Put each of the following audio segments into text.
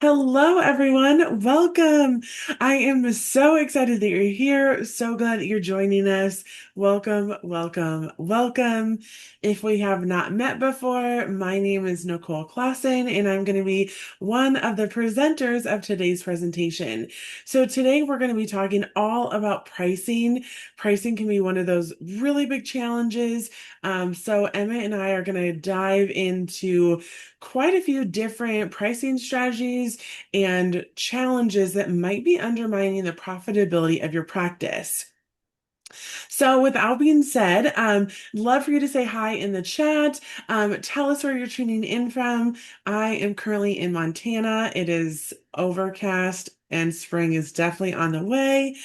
Hello, everyone. Welcome. I am so excited that you're here. So glad that you're joining us. Welcome, welcome, welcome. If we have not met before, my name is Nicole Clausen, and I'm going to be one of the presenters of today's presentation. So today we're going to be talking all about pricing. Pricing can be one of those really big challenges. So Emma and I are going to dive into quite a few different pricing strategies and challenges that might be undermining the profitability of your practice. So, with that being said, love for you to say hi in the chat. Tell us where you're tuning in from. I am currently in Montana. It is overcast and spring is definitely on the way.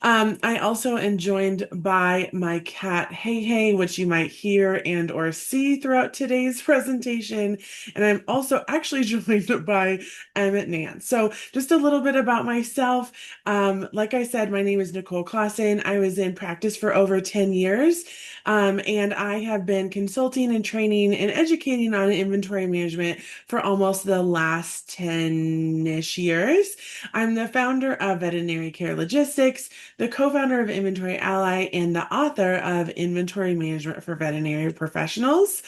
I also am joined by my cat, Hey Hey, which you might hear and or see throughout today's presentation. And I'm also actually joined by Emmett Nance. So just a little bit about myself. Like I said, my name is Nicole Clausen. I was in practice for over 10 years. And I have been consulting and training and educating on inventory management for almost the last 10-ish years. I'm the founder of Veterinary Care Logistics, the co-founder of Inventory Ally, and the author of Inventory Management for Veterinary Professionals.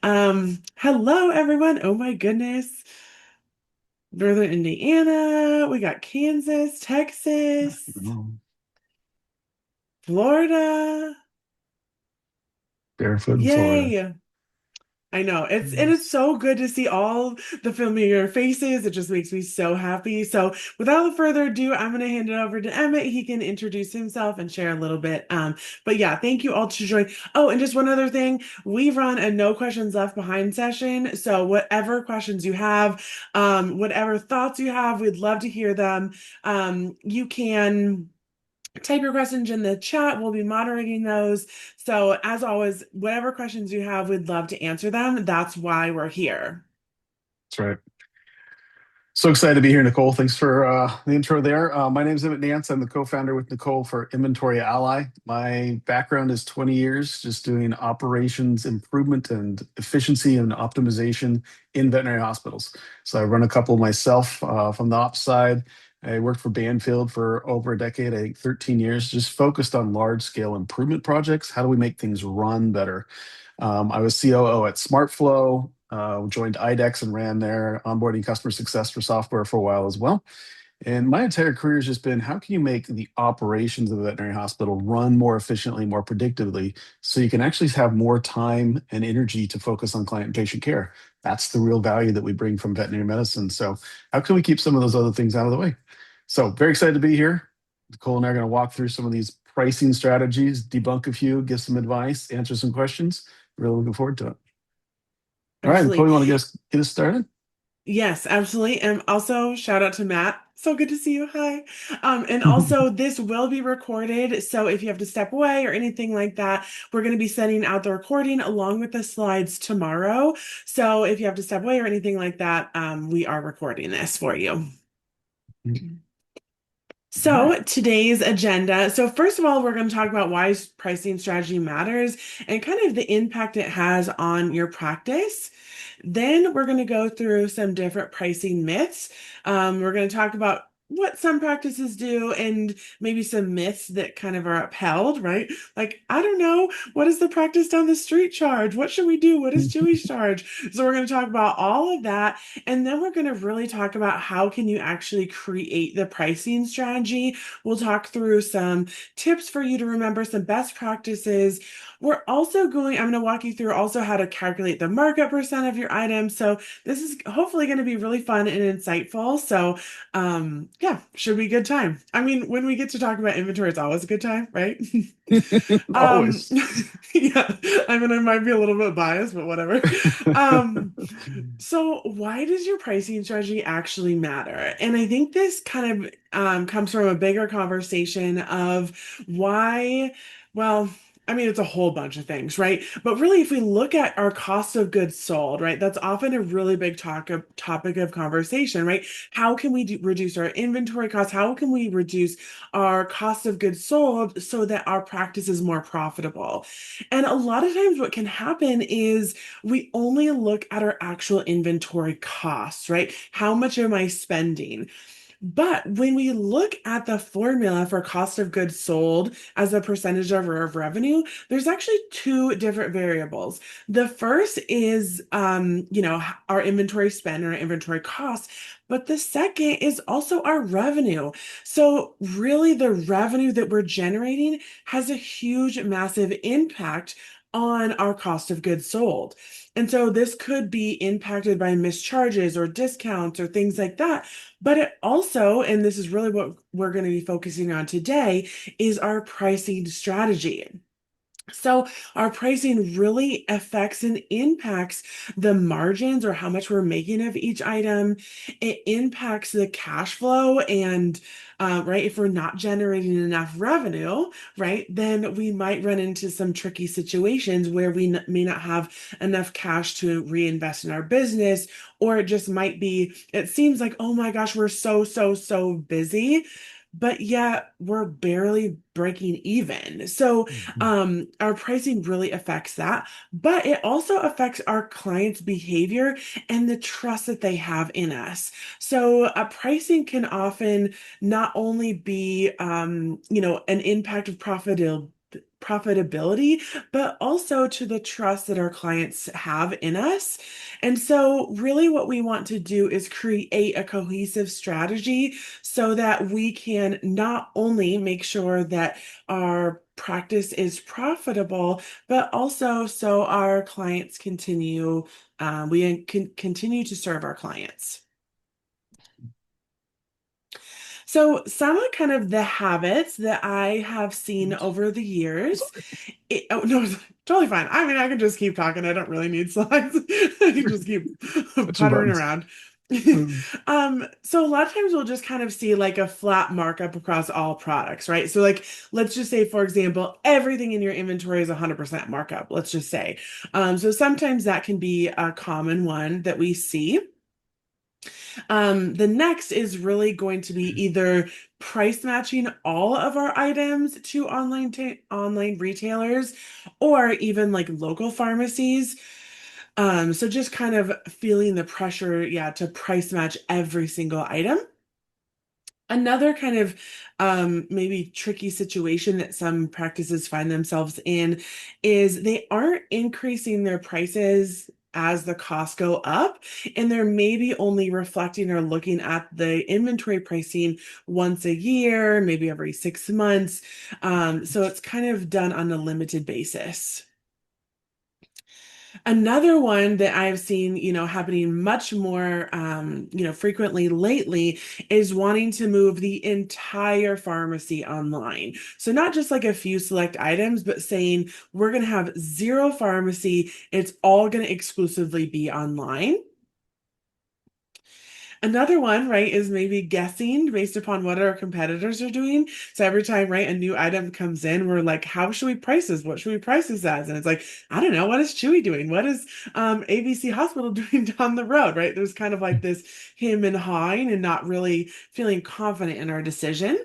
Hello, everyone. Oh my goodness. Northern Indiana, we got Kansas, Texas, Um, Florida. Barefoot in Florida. Yay. I know it's Yes. so good to see all the familiar faces. It just makes me so happy. So without further ado, I'm going to hand it over to Emmett. He can introduce himself and share a little bit. But yeah, thank you all to join. Oh, and just one other thing, we run a no questions left behind session. So whatever questions you have, whatever thoughts you have, we'd love to hear them. You can type your questions in the chat. We'll be moderating those. So, as always, whatever questions you have, we'd love to answer them. That's why we're here. That's right. So excited to be here, Nicole. Thanks for the intro there. My name is Emmett Nance. I'm the co-founder with Nicole for Inventory Ally. My background is 20 years just doing operations improvement and efficiency and optimization in veterinary hospitals. So I run a couple myself from the ops side. I worked for Banfield for over a decade, I think 13 years, just focused on large scale improvement projects. How do we make things run better? I was COO at SmartFlow, joined IDEX and ran their onboarding customer success for software for a while as well. And my entire career has just been how can you make the operations of the veterinary hospital run more efficiently, more predictably, so you can actually have more time and energy to focus on client and patient care? That's the real value that we bring from veterinary medicine. So, how can we keep some of those other things out of the way? So, very excited to be here. Nicole and I are going to walk through some of these pricing strategies, debunk a few, give some advice, answer some questions. Really looking forward to it. All right, Nicole, Absolutely. you want to get us started? Yes, absolutely. And also, shout out to Matt. So good to see you. Hi. And also, this will be recorded. So if you have to step away or anything like that, we're going to be sending out the recording along with the slides tomorrow. So if you have to step away or anything like that, we are recording this for you. All right. So, today's agenda. So, first of all, we're going to talk about why pricing strategy matters and kind of the impact it has on your practice. Then, we're going to go through some different pricing myths. We're going to talk about what some practices do and maybe some myths that kind of are upheld, right? Like, I don't know, what does the practice down the street charge? What should we do? What does Chewy's charge? So, we're going to talk about all of that. And then we're going to really talk about how can you actually create the pricing strategy. We'll talk through some tips for you to remember, some best practices. We're also I'm going to walk you through also how to calculate the markup percent of your items. So this is hopefully going to be really fun and insightful. So yeah, should be a good time. I mean, when we get to talk about inventory, it's always a good time, right? Um, Always. yeah, I mean, I might be a little bit biased, but whatever. Um, so why does your pricing strategy actually matter? And I think this kind of comes from a bigger conversation of why, well, I mean, it's a whole bunch of things, right? But really, if we look at our cost of goods sold, right, that's often a really big topic of conversation, right? How can we reduce our inventory costs? How can we reduce our cost of goods sold so that our practice is more profitable? And a lot of times, what can happen is we only look at our actual inventory costs, right? How much am I spending? But when we look at the formula for cost of goods sold as a percentage of our revenue, there's actually two different variables. The first is, our inventory spend or inventory costs, but the second is also our revenue. So really, the revenue that we're generating has a huge, massive impact on our cost of goods sold. And so this could be impacted by mischarges or discounts or things like that. But it also, and this is really what we're going to be focusing on today, is our pricing strategy. So our pricing really affects and impacts the margins or how much we're making of each item. It impacts the cash flow and right, if we're not generating enough revenue, right, then we might run into some tricky situations where we may not have enough cash to reinvest in our business, or it just might be, it seems like, oh my gosh, we're so busy, but yet we're barely breaking even. So Mhm. our pricing really affects that, but it also affects our clients' behavior and the trust that they have in us. So pricing can often not only be, an impact of profitability, but also to the trust that our clients have in us. And so, really, what we want to do is create a cohesive strategy so that we can not only make sure that our practice is profitable, but also so our clients continue, we can continue to serve our clients. So, some of kind of the habits that I have seen over the years, oh no, it's totally fine. I mean, I can just keep talking. I don't really need slides. I can just keep Touching puttering buttons. around. Mm. So a lot of times we'll just kind of see like a flat markup across all products, right? So like, let's just say, for example, everything in your inventory is 100% markup, let's just say. So sometimes that can be a common one that we see. The next is really going to be either price matching all of our items to online retailers or even like local pharmacies. So just kind of feeling the pressure, yeah, to price match every single item. Another kind of maybe tricky situation that some practices find themselves in is they aren't increasing their prices as the costs go up, and they're maybe only reflecting or looking at the inventory pricing once a year, maybe every 6 months. So it's kind of done on a limited basis. Another one that I've seen, happening much more, frequently lately is wanting to move the entire pharmacy online. So not just like a few select items, but saying we're going to have zero pharmacy. It's all going to exclusively be online. Another one, right, is maybe guessing based upon what our competitors are doing. So every time, right, a new item comes in, we're like, how should we price this? What should we price this as? And it's like, I don't know, what is Chewy doing? What is ABC Hospital doing down the road, right? There's kind of like this him and hawing and not really feeling confident in our decision.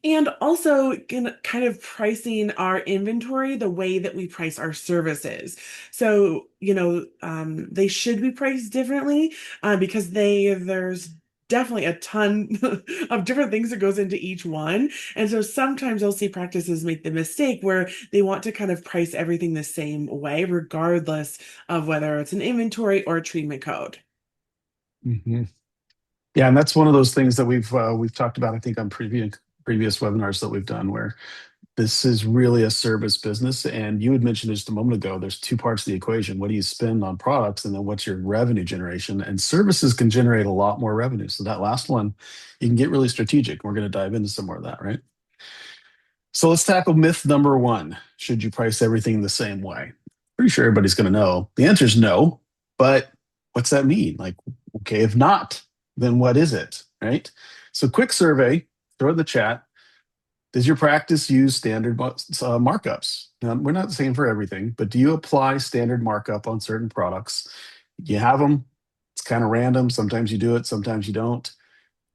And also kind of pricing our inventory the way that we price our services. So, they should be priced differently because there's definitely a ton of different things that goes into each one. And so sometimes you'll see practices make the mistake where they want to kind of price everything the same way, regardless of whether it's an inventory or a treatment code. Mhm. Yeah, and that's one of those things that we've talked about, I think, on previous webinars that we've done, where this is really a service business. And you had mentioned just a moment ago, there's two parts of the equation. What do you spend on products, and then what's your revenue generation? And services can generate a lot more revenue. So that last one, you can get really strategic. We're going to dive into some more of that, right? So let's tackle myth number one. Should you price everything the same way? Pretty sure everybody's going to know. The answer is no. But what's that mean? Like, okay, if not, then what is it? Right? So quick survey, throw it in the chat. Does your practice use standard markups? Now, we're not saying for everything, but do you apply standard markup on certain products? You have them. It's kind of random. Sometimes you do it, sometimes you don't.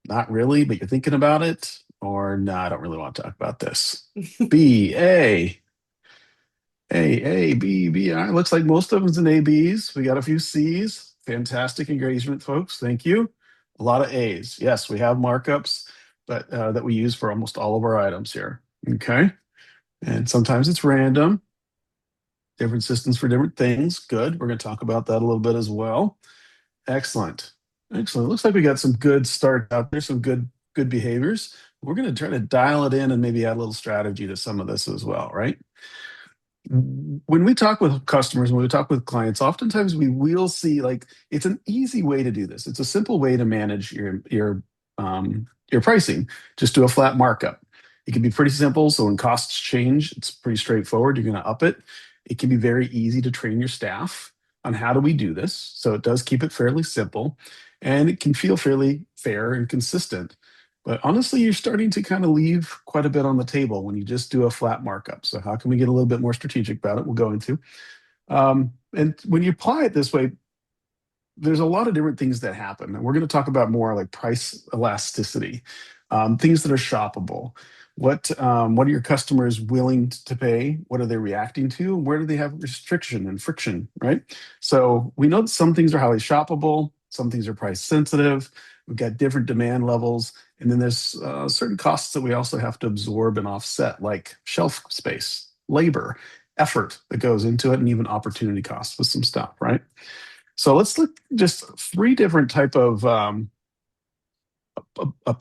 Not really, but you're thinking about it. Or no, I don't really want to talk about this. B, A, A, B, B. All right, looks like most of them's in A, Bs. We got a few Cs. Fantastic engagement, folks. Thank you. A lot of A's. Yes, we have markups, but that we use for almost all of our items here. Okay. And sometimes it's random, different systems for different things. Good. We're going to talk about that a little bit as well. Excellent. Excellent. Looks like we got some good start out there, some good behaviors. We're going to try to dial it in and maybe add a little strategy to some of this as well, right? When we talk with customers, when we talk with clients, oftentimes we will see like it's an easy way to do this. It's a simple way to manage your pricing. Just do a flat markup. It can be pretty simple. So when costs change, it's pretty straightforward. You're going to up it. It can be very easy to train your staff on how do we do this. So it does keep it fairly simple, and it can feel fairly fair and consistent. But honestly, you're starting to kind of leave quite a bit on the table when you just do a flat markup. So how can we get a little bit more strategic about it? We'll go into. And when you apply it this way, there's a lot of different things that happen. And we're going to talk about more like price elasticity, things that are shoppable. What are your customers willing to pay? What are they reacting to? Where do they have restriction and friction, right? So we know that some things are highly shoppable, some things are price sensitive. We've got different demand levels. And then there's certain costs that we also have to absorb and offset, like shelf space, labor, effort that goes into it, and even opportunity costs with some stuff, right? So let's look just three different type of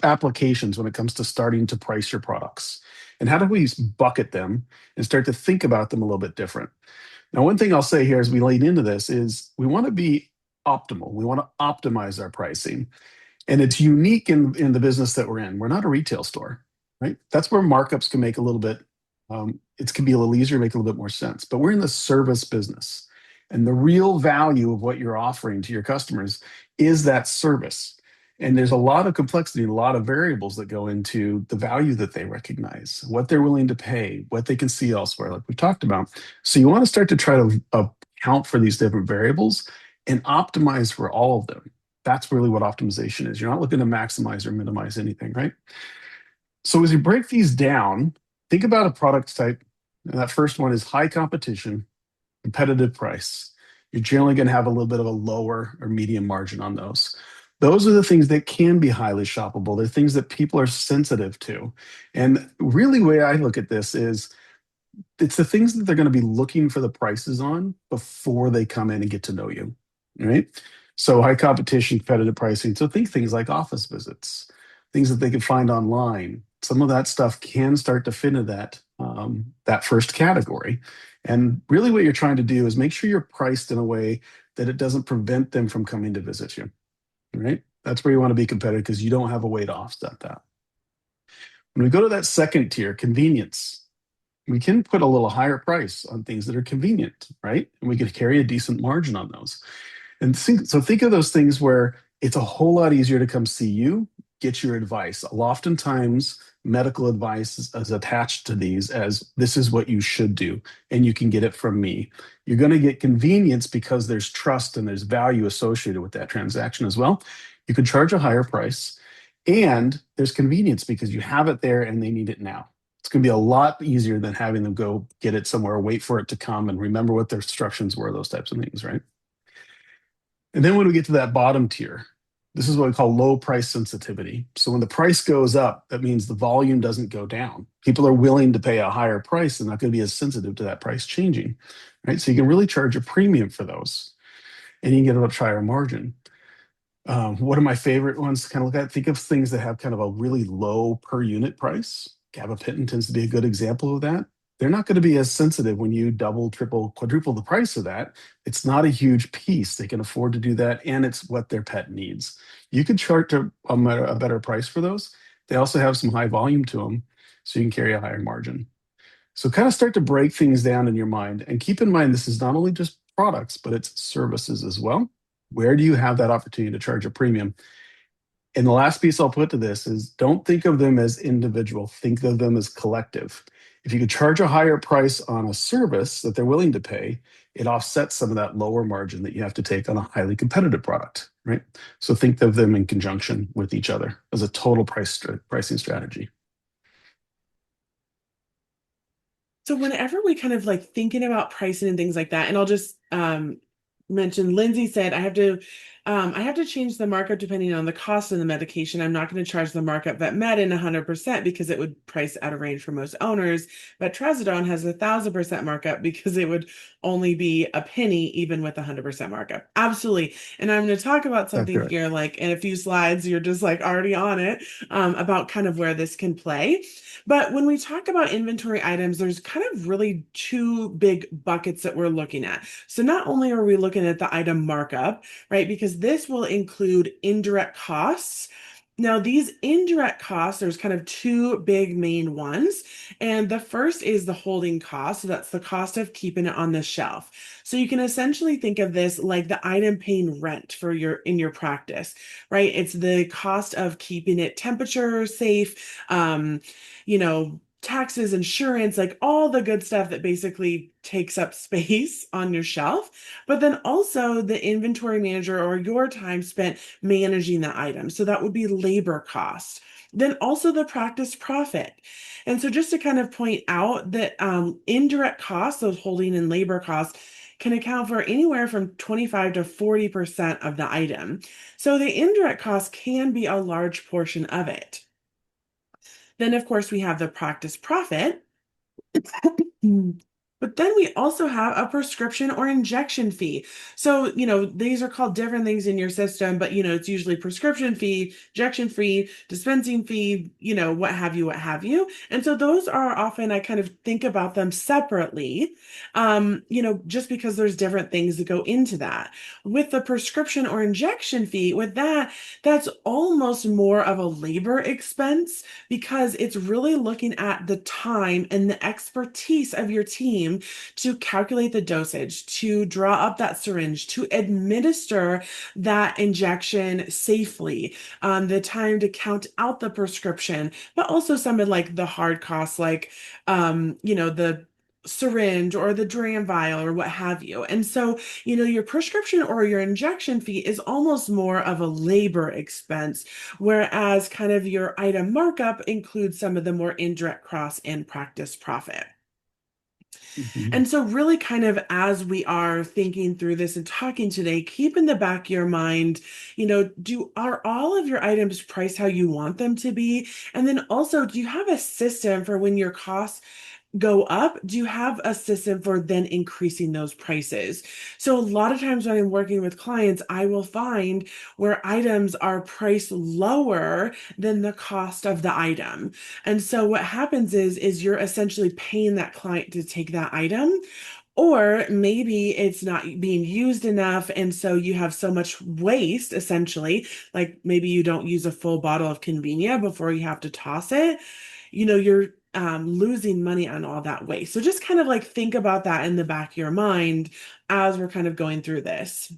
applications when it comes to starting to price your products. And how do we bucket them and start to think about them a little bit different? Now, one thing I'll say here as we lead into this is we want to be optimal. We want to optimize our pricing. And it's unique in the business that we're in. We're not a retail store, right? That's where markups can make a little bit, it can be a little easier, make a little bit more sense. But we're in the service business. And the real value of what you're offering to your customers is that service. And there's a lot of complexity, a lot of variables that go into the value that they recognize, what they're willing to pay, what they can see elsewhere, like we've talked about. So you want to start to try to account for these different variables and optimize for all of them. That's really what optimization is. You're not looking to maximize or minimize anything, right? So as you break these down, think about a product type. And that first one is high competition, competitive price. You're generally going to have a little bit of a lower or medium margin on those. Those are the things that can be highly shoppable. They're things that people are sensitive to. And really, the way I look at this is it's the things that they're going to be looking for the prices on before they come in and get to know you, right? So high competition, competitive pricing. So think things like office visits, things that they can find online. Some of that stuff can start to fit into that first category. And really, what you're trying to do is make sure you're priced in a way that it doesn't prevent them from coming to visit you, right? That's where you want to be competitive because you don't have a way to offset that. When we go to that second tier, convenience, we can put a little higher price on things that are convenient, right? And we could carry a decent margin on those. And think of those things where it's a whole lot easier to come see you, get your advice. Oftentimes, medical advice is attached to these as this is what you should do, and you can get it from me. You're going to get convenience because there's trust and there's value associated with that transaction as well. You can charge a higher price, and there's convenience because you have it there and they need it now. It's going to be a lot easier than having them go get it somewhere, wait for it to come, and remember what their instructions were, those types of things, right? And then when we get to that bottom tier, this is what we call low price sensitivity. So when the price goes up, that means the volume doesn't go down. People are willing to pay a higher price. They're not going to be as sensitive to that price changing, right? So you can really charge a premium for those, and you can get a much higher margin. One of my favorite ones to kind of look at, think of things that have kind of a really low per unit price. Gabapentin tends to be a good example of that. They're not going to be as sensitive when you double, triple, quadruple the price of that. It's not a huge piece. They can afford to do that, and it's what their pet needs. You can charge a better price for those. They also have some high volume to them, so you can carry a higher margin. So kind of start to break things down in your mind. And keep in mind, this is not only just products, but it's services as well. Where do you have that opportunity to charge a premium? And the last piece I'll put to this is don't think of them as individual, think of them as collective. If you could charge a higher price on a service that they're willing to pay, it offsets some of that lower margin that you have to take on a highly competitive product, right? So think of them in conjunction with each other as a total pricing strategy. So whenever we kind of like thinking about pricing and things like that, and I'll just mention Lindsay said I have to change the markup depending on the cost of the medication. I'm not going to charge the markup that met in 100% because it would price out of range for most owners. But trazodone has 1,000% markup because it would only be a penny even with 100% markup. Absolutely. And I'm going to talk about That's something right. here, like in a few slides, you're just like already on it, about kind of where this can play. But when we talk about inventory items, there's kind of really two big buckets that we're looking at. So not only are we looking at the item markup, right, because this will include indirect costs. Now, these indirect costs, there's kind of two big main ones. And the first is the holding cost. So that's the cost of keeping it on the shelf. So you can essentially think of this like the item paying rent for your in your practice, right? It's the cost of keeping it temperature safe, taxes, insurance, like all the good stuff that basically takes up space on your shelf. But then also the inventory manager or your time spent managing the item. So that would be labor cost. Then also the practice profit. And so just to kind of point out that indirect costs, those holding and labor costs, can account for anywhere from 25 to 40% of the item. So the indirect cost can be a large portion of it. Then, of course, we have the practice profit. Mm. But then we also have a prescription or injection fee. So, these are called different things in your system, but, it's usually prescription fee, injection fee, dispensing fee, what have you, what have you. And so those are often, I kind of think about them separately, just because there's different things that go into that. With the prescription or injection fee, with that, that's almost more of a labor expense because it's really looking at the time and the expertise of your team to calculate the dosage, to draw up that syringe, to administer that injection safely, the time to count out the prescription, but also some of like the hard costs, like, the syringe or the dram vial or what have you. And so, your prescription or your injection fee is almost more of a labor expense, whereas kind of your item markup includes some of the more indirect cross and practice profit. Mhm. And so, really, kind of as we are thinking through this and talking today, keep in the back of your mind, are all of your items priced how you want them to be? And then also, do you have a system for when your costs go up? Do you have a system for then increasing those prices? So a lot of times when I'm working with clients, I will find where items are priced lower than the cost of the item. And so what happens is you're essentially paying that client to take that item. Or maybe it's not being used enough, and so you have so much waste, essentially. Like maybe you don't use a full bottle of Convenia before you have to toss it. You're losing money on all that waste. So just kind of like think about that in the back of your mind as we're kind of going through this.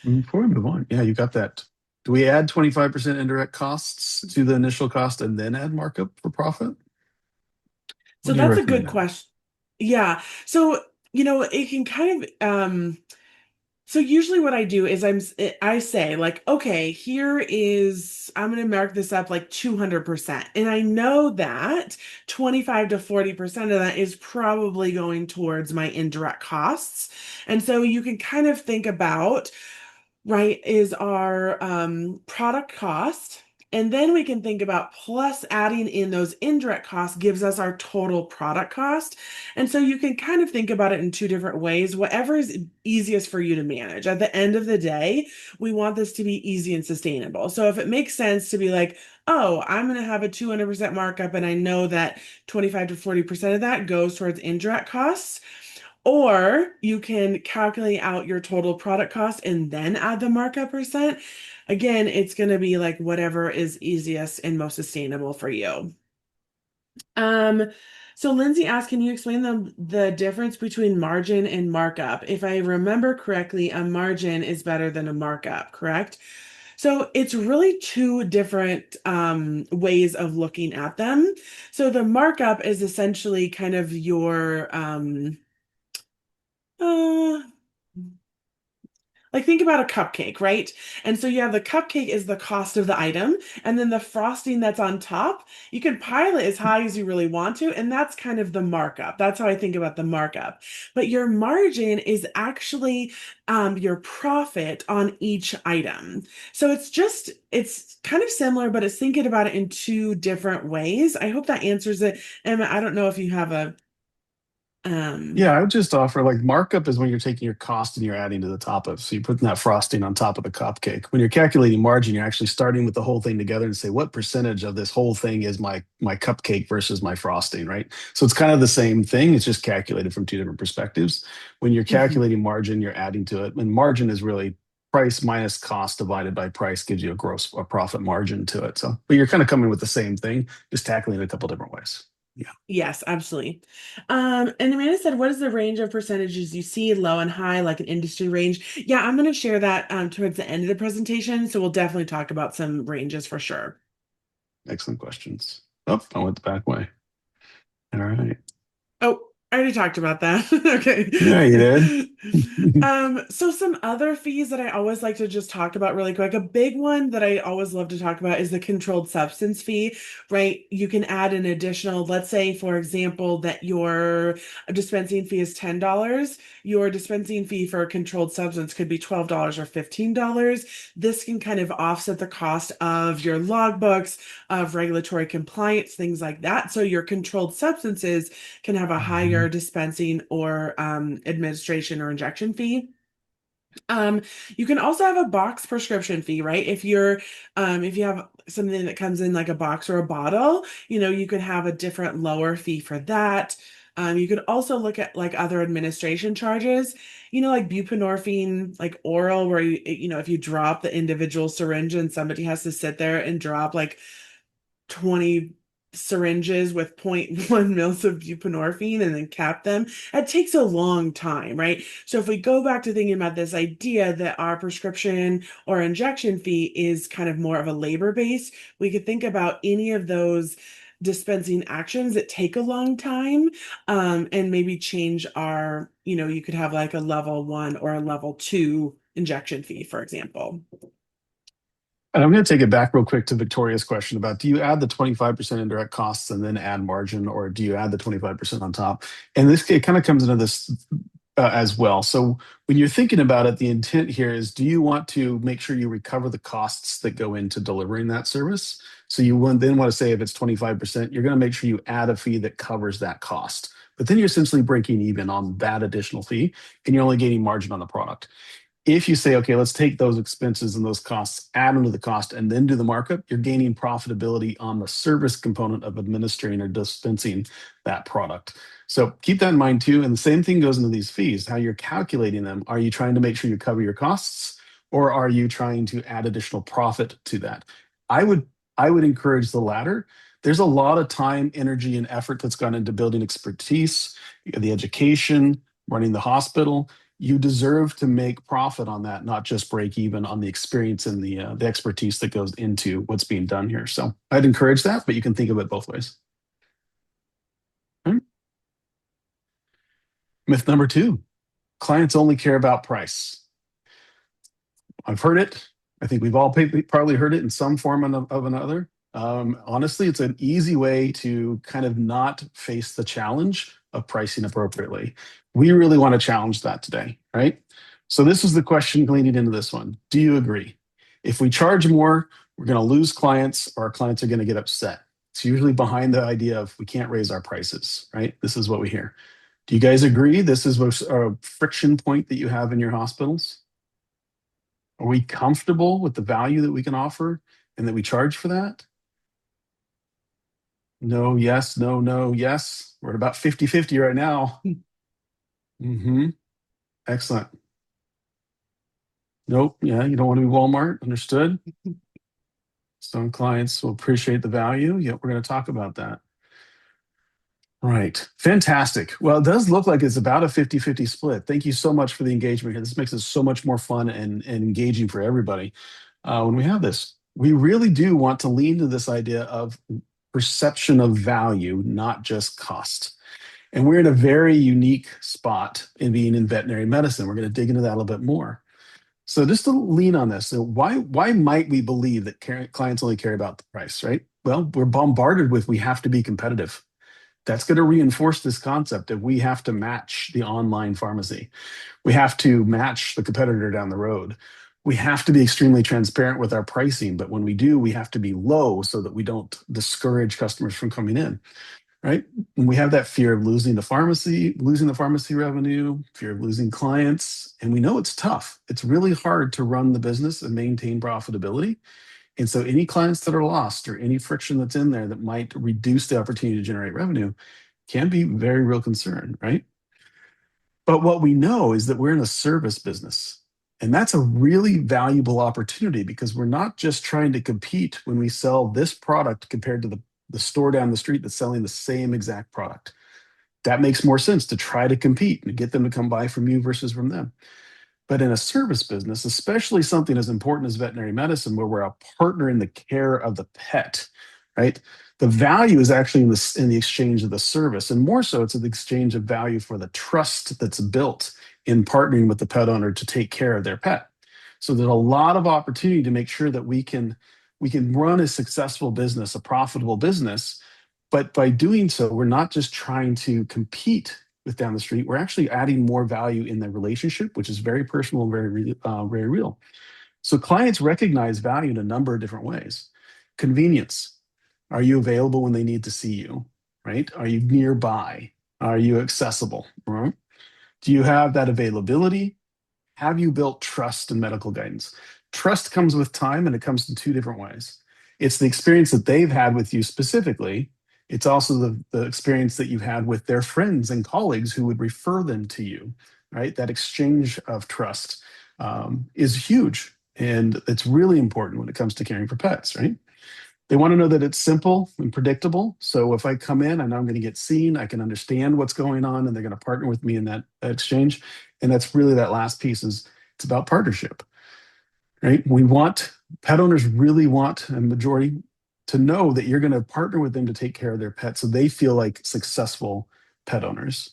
Before we move on, yeah, you got that. Do we add 25% indirect costs to the initial cost and then add markup for profit? So What do you that's a good recommend? question. Yeah. So, it can kind of so usually what I do is I say like, okay, I'm going to mark this up like 200%. And I know that 25 to 40% of that is probably going towards my indirect costs. And so you can kind of think about, right, is our product cost. And then we can think about plus adding in those indirect costs gives us our total product cost. And so you can kind of think about it in two different ways, whatever is easiest for you to manage. At the end of the day, we want this to be easy and sustainable. So if it makes sense to be like, oh, I'm going to have a 200% markup and I know that 25 to 40% of that goes towards indirect costs, or you can calculate out your total product cost and then add the markup percent. Again, it's going to be like whatever is easiest and most sustainable for you. Um, so Lindsay asked, can you explain the difference between margin and markup? If I remember correctly, a margin is better than a markup, correct? So it's really two different ways of looking at them. So the markup is essentially kind of your uh, like think about a cupcake, right? And so you have the cupcake is the cost of the item, and then the frosting that's on top, you can pile it as high as you really want to, and that's kind of the markup. That's how I think about the markup. But your margin is actually your profit on each item. So it's kind of similar, but it's thinking about it in two different ways. I hope that answers it. Emma, I don't know if you have a Yeah, um I would just offer like markup is when you're taking your cost and you're adding to the top of. So you're putting that frosting on top of the cupcake. When you're calculating margin, you're actually starting with the whole thing together and say what percentage of this whole thing is my cupcake versus my frosting, right? So it's kind of the same thing. It's just calculated from two different perspectives. When you're mhm. calculating margin, you're adding to it. And margin is really price minus cost divided by price gives you a profit margin to it. So, but you're kind of coming with the same thing, just tackling it a couple different ways. Yeah. Yes, absolutely. And Amanda said, what is the range of percentages you see, low and high, like an industry range? Yeah, I'm going to share that towards the end of the presentation. So we'll definitely talk about some ranges for sure. Excellent questions. Oh, I went the back way. All right. Oh, I already talked about that. Yeah, you did. Okay. So some other fees that I always like to just talk about really quick. A big one that I always love to talk about is the controlled substance fee, right? You can add an additional, let's say, for example, that your dispensing fee is $10. Your dispensing fee for a controlled substance could be $12 or $15. This can kind of offset the cost of your logbooks, of regulatory compliance, things like that. So your controlled substances can have a higher Mhm. dispensing or administration or injection fee. Um, you can also have a box prescription fee, right? If you have something that comes in like a box or a bottle, you could have a different lower fee for that. You could also look at like other administration charges, like buprenorphine, like oral, where if you drop the individual syringe and somebody has to sit there and drop like 20 syringes with zero point 0.1 mils of buprenorphine and then cap them. It takes a long time, right? So if we go back to thinking about this idea that our prescription or injection fee is kind of more of a labor base, we could think about any of those dispensing actions that take a long time, and maybe change you could have like a level one or a level two injection fee, for example. And I'm going to take it back real quick to Victoria's question about do you add the 25% indirect costs and then add margin, or do you add the 25% on top? And this it kind of comes into this as well. So when you're thinking about it, the intent here is do you want to make sure you recover the costs that go into delivering that service? So you then want to say if it's 25%, you're going to make sure you add a fee that covers that cost. But then you're essentially breaking even on that additional fee and you're only gaining margin on the product. If you say, okay, let's take those expenses and those costs, add them to the cost, and then do the markup, you're gaining profitability on the service component of administering or dispensing that product. So keep that in mind too. And the same thing goes into these fees, how you're calculating them. Are you trying to make sure you cover your costs, or are you trying to add additional profit to that? I would I would encourage the latter. There's a lot of time, energy, and effort that's gone into building expertise, the education, running the hospital. You deserve to make profit on that, not just break even on the experience and the expertise that goes into what's being done here. So I'd encourage that, but you can think of it both ways. All right. Myth number two: clients only care about price. I've heard it. I think we've all probably heard it in some form of another. Honestly, it's an easy way to kind of not face the challenge of pricing appropriately. We really want to challenge that today, right? So this is the question leading into this one. Do you agree? If we charge more, we're going to lose clients or our clients are going to get upset. It's usually behind the idea of we can't raise our prices, right? This is what we hear. Do you guys agree this is a friction point that you have in your hospitals? Are we comfortable with the value that we can offer and that we charge for that? No, yes, no, no, yes. We're at about 50-50 right now. Hmm. Excellent. Nope. Yeah, you don't want to be Walmart. Understood. Some clients will appreciate the value. Yep, we're going to talk about that. Right. Fantastic. Well, it does look like it's about a 50-50 split. Thank you so much for the engagement here. This makes it so much more fun and engaging for everybody. when we have this. We really do want to lean to this idea of perception of value, not just cost. And we're in a very unique spot in being in veterinary medicine. We're going to dig into that a little bit more. So just to lean on this, so why might we believe that clients only care about the price, right? Well, we're bombarded with we have to be competitive. That's going to reinforce this concept that we have to match the online pharmacy. We have to match the competitor down the road. We have to be extremely transparent with our pricing, but when we do, we have to be low so that we don't discourage customers from coming in, right? And we have that fear of losing the pharmacy revenue, fear of losing clients, and we know it's tough. It's really hard to run the business and maintain profitability. And so any clients that are lost or any friction that's in there that might reduce the opportunity to generate revenue can be very real concern, right? But what we know is that we're in a service business. And that's a really valuable opportunity because we're not just trying to compete when we sell this product compared to the store down the street that's selling the same exact product. That makes more sense to try to compete and get them to come buy from you versus from them. But in a service business, especially something as important as veterinary medicine, where we're a partner in the care of the pet, right? The value is actually in the exchange of the service. And more so, it's an exchange of value for the trust that's built in partnering with the pet owner to take care of their pet. So there's a lot of opportunity to make sure that we can run a successful business, a profitable business. But by doing so, we're not just trying to compete with down the street. We're actually adding more value in the relationship, which is very personal and very real. So clients recognize value in a number of different ways. Convenience. Are you available when they need to see you? Right? Are you nearby? Are you accessible? Right? Do you have that availability? Have you built trust in medical guidance? Trust comes with time and it comes in two different ways. It's the experience that they've had with you specifically. It's also the experience that you've had with their friends and colleagues who would refer them to you, right? That exchange of trust is huge. And it's really important when it comes to caring for pets, right? They want to know that it's simple and predictable. So if I come in, I know I'm going to get seen, I can understand what's going on, and they're going to partner with me in that exchange. And that's really that last piece is it's about partnership, right? Pet owners really want a majority to know that you're going to partner with them to take care of their pet so they feel like successful pet owners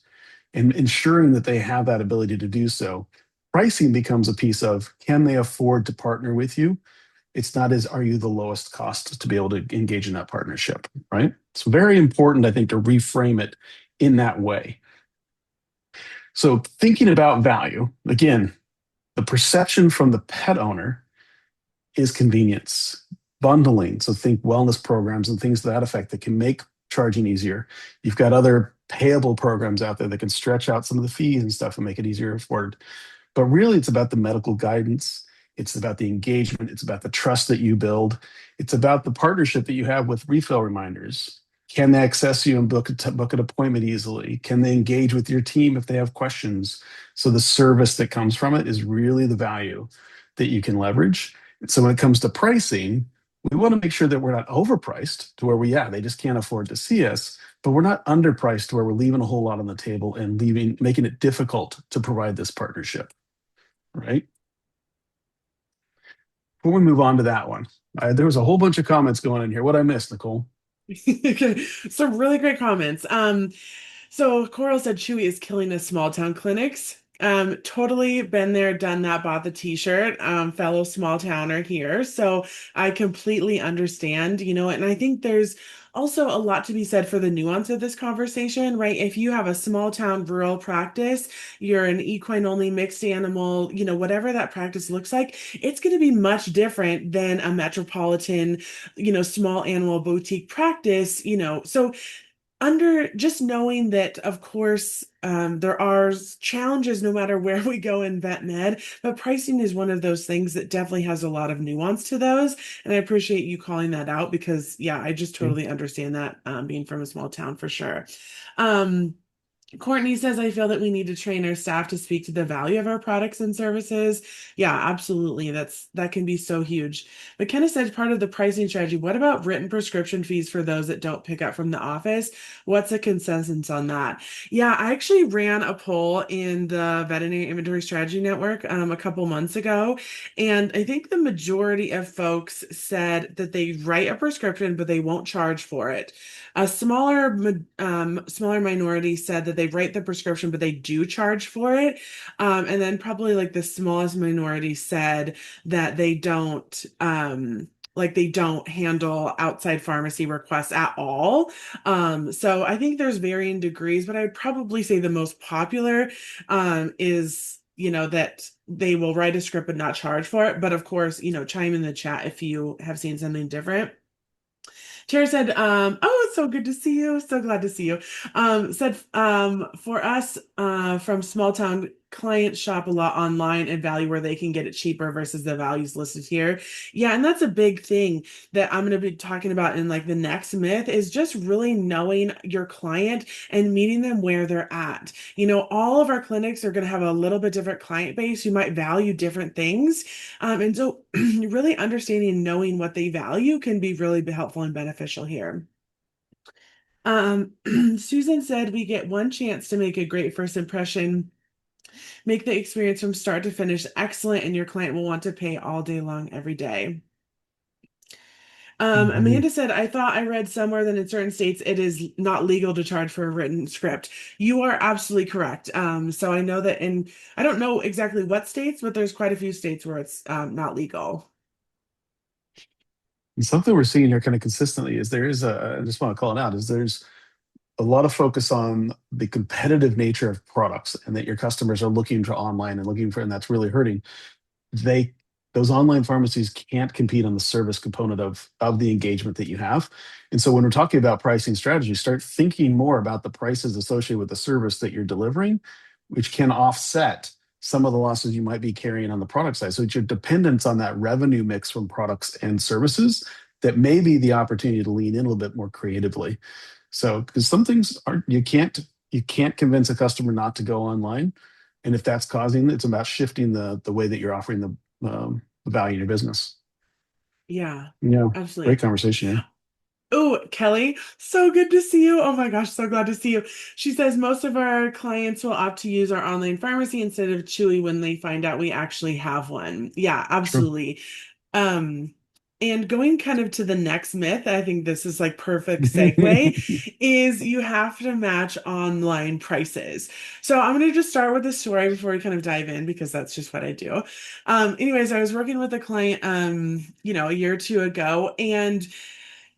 and ensuring that they have that ability to do so. Pricing becomes a piece of can they afford to partner with you? It's not as are you the lowest cost to be able to engage in that partnership, right? It's very important, I think, to reframe it in that way. So thinking about value, again, the perception from the pet owner is convenience, bundling. So think wellness programs and things to that effect that can make charging easier. You've got other payable programs out there that can stretch out some of the fees and stuff and make it easier to afford. But really, it's about the medical guidance. It's about the engagement. It's about the trust that you build. It's about the partnership that you have with refill reminders. Can they access you and book an appointment easily? Can they engage with your team if they have questions? So the service that comes from it is really the value that you can leverage. And so when it comes to pricing, we want to make sure that we're not overpriced to where they just can't afford to see us, but we're not underpriced to where we're leaving a whole lot on the table and making it difficult to provide this partnership, right? Before we move on to that one, there was a whole bunch of comments going in here. What I missed, Nicole? Okay, some really great comments. So Coral said Chewy is killing the small town clinics. Totally been there, done that, bought the t-shirt. Fellow small towner here. So I completely understand, and I think there's also a lot to be said for the nuance of this conversation, right? If you have a small town rural practice, you're an equine only mixed animal, whatever that practice looks like, it's going to be much different than a metropolitan, small animal boutique practice, so under just knowing that, of course, there are challenges no matter where we go in vet med, but pricing is one of those things that definitely has a lot of nuance to those. And I appreciate you calling that out because, yeah, I just totally understand that being from a small town for sure. Um, Courtney says, I feel that we need to train our staff to speak to the value of our products and services. Yeah, absolutely. That can be so huge. McKenna said part of the pricing strategy. What about written prescription fees for those that don't pick up from the office? What's the consensus on that? Yeah, I actually ran a poll in the Veterinary Inventory Strategy Network a couple months ago, and I think the majority of folks said that they write a prescription, but they won't charge for it. A smaller minority said that they write the prescription, but they do charge for it. And then probably like the smallest minority said that they don't handle outside pharmacy requests at all. So I think there's varying degrees, but I would probably say the most popular is, that they will write a script but not charge for it. But of course, chime in the chat if you have seen something different. Tara said, oh, it's so good to see you. So glad to see you. Said, for us, from small town, clients shop a lot online and value where they can get it cheaper versus the values listed here. Yeah, and that's a big thing that I'm going to be talking about in like the next myth is just really knowing your client and meeting them where they're at. All of our clinics are going to have a little bit different client base who might value different things. And so really understanding and knowing what they value can be really helpful and beneficial here. Susan said we get one chance to make a great first impression, make the experience from start to finish excellent, and your client will want to pay all day long, every day. Mhm. Amanda said, I thought I read somewhere that in certain states it is not legal to charge for a written script. You are absolutely correct. So I know that I don't know exactly what states, but there's quite a few states where it's not legal. And something we're seeing here kind of consistently is I just want to call it out, is there's a lot of focus on the competitive nature of products and that your customers are looking for online and and that's really hurting. they those online pharmacies can't compete on the service component of the engagement that you have. And so when we're talking about pricing strategy, start thinking more about the prices associated with the service that you're delivering, which can offset some of the losses you might be carrying on the product side. So it's your dependence on that revenue mix from products and services that may be the opportunity to lean in a little bit more creatively. So because some things aren't you can't convince a customer not to go online, and if that's causing, it's about shifting the way that you're offering the value in your business. Yeah, Yeah, great absolutely. conversation here. Oh, Kelly, so good to see you. Oh my gosh, so glad to see you. She says most of our clients will opt to use our online pharmacy instead of Chewy when they find out we actually have one. Yeah, True. absolutely. Um, and going kind of to the next myth, I think this is like perfect segue, is you have to match online prices. So I'm going to just start with the story before we kind of dive in because that's just what I do. Anyways, I was working with a client, a year or two ago, and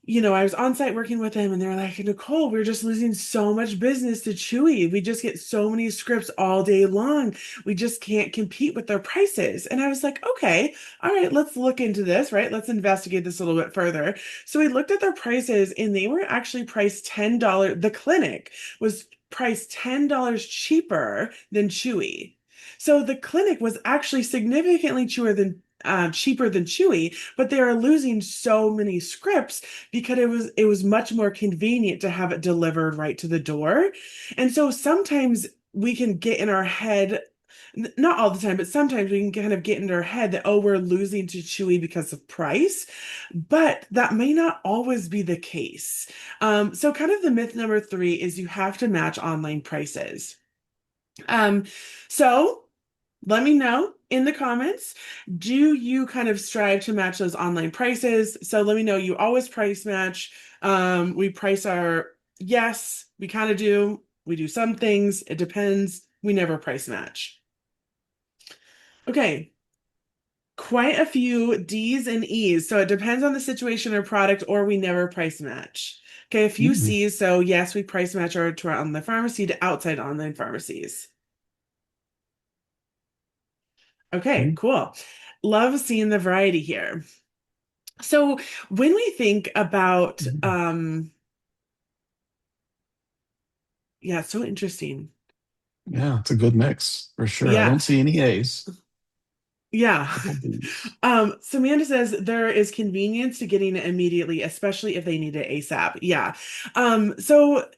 I was on site working with them and they're like, Nicole, we're just losing so much business to Chewy. We just get so many scripts all day long. We just can't compete with their prices. And I was like, okay, all right, let's look into this, right? Let's investigate this a little bit further. So we looked at their prices and they were actually priced $10. The clinic was priced $10 cheaper than Chewy. So the clinic was actually significantly cheaper than Chewy, but they are losing so many scripts because it was much more convenient to have it delivered right to the door. And so sometimes we can get in our head, not all the time, but sometimes we can kind of get into our head that, oh, we're losing to Chewy because of price, but that may not always be the case. So kind of the myth number three is you have to match online prices. Um, so let me know in the comments. Do you kind of strive to match those online prices? So let me know you always price match. We price yes, we kind of do. We do some things. It depends. We never price match. Okay, quite a few D's and E's. So it depends on the situation or product, or we never price match. Okay, a few Mhm. C's. So yes, we price match to our online pharmacy to outside online pharmacies. Okay, Okay. cool. Love seeing the variety here. So when we think about, Mhm. yeah, so interesting. Yeah, it's a good mix for sure. I Yeah, don't see any A's. yeah. Couple B's. Samantha says there is convenience to getting it immediately, especially if they need it ASAP. Yeah. So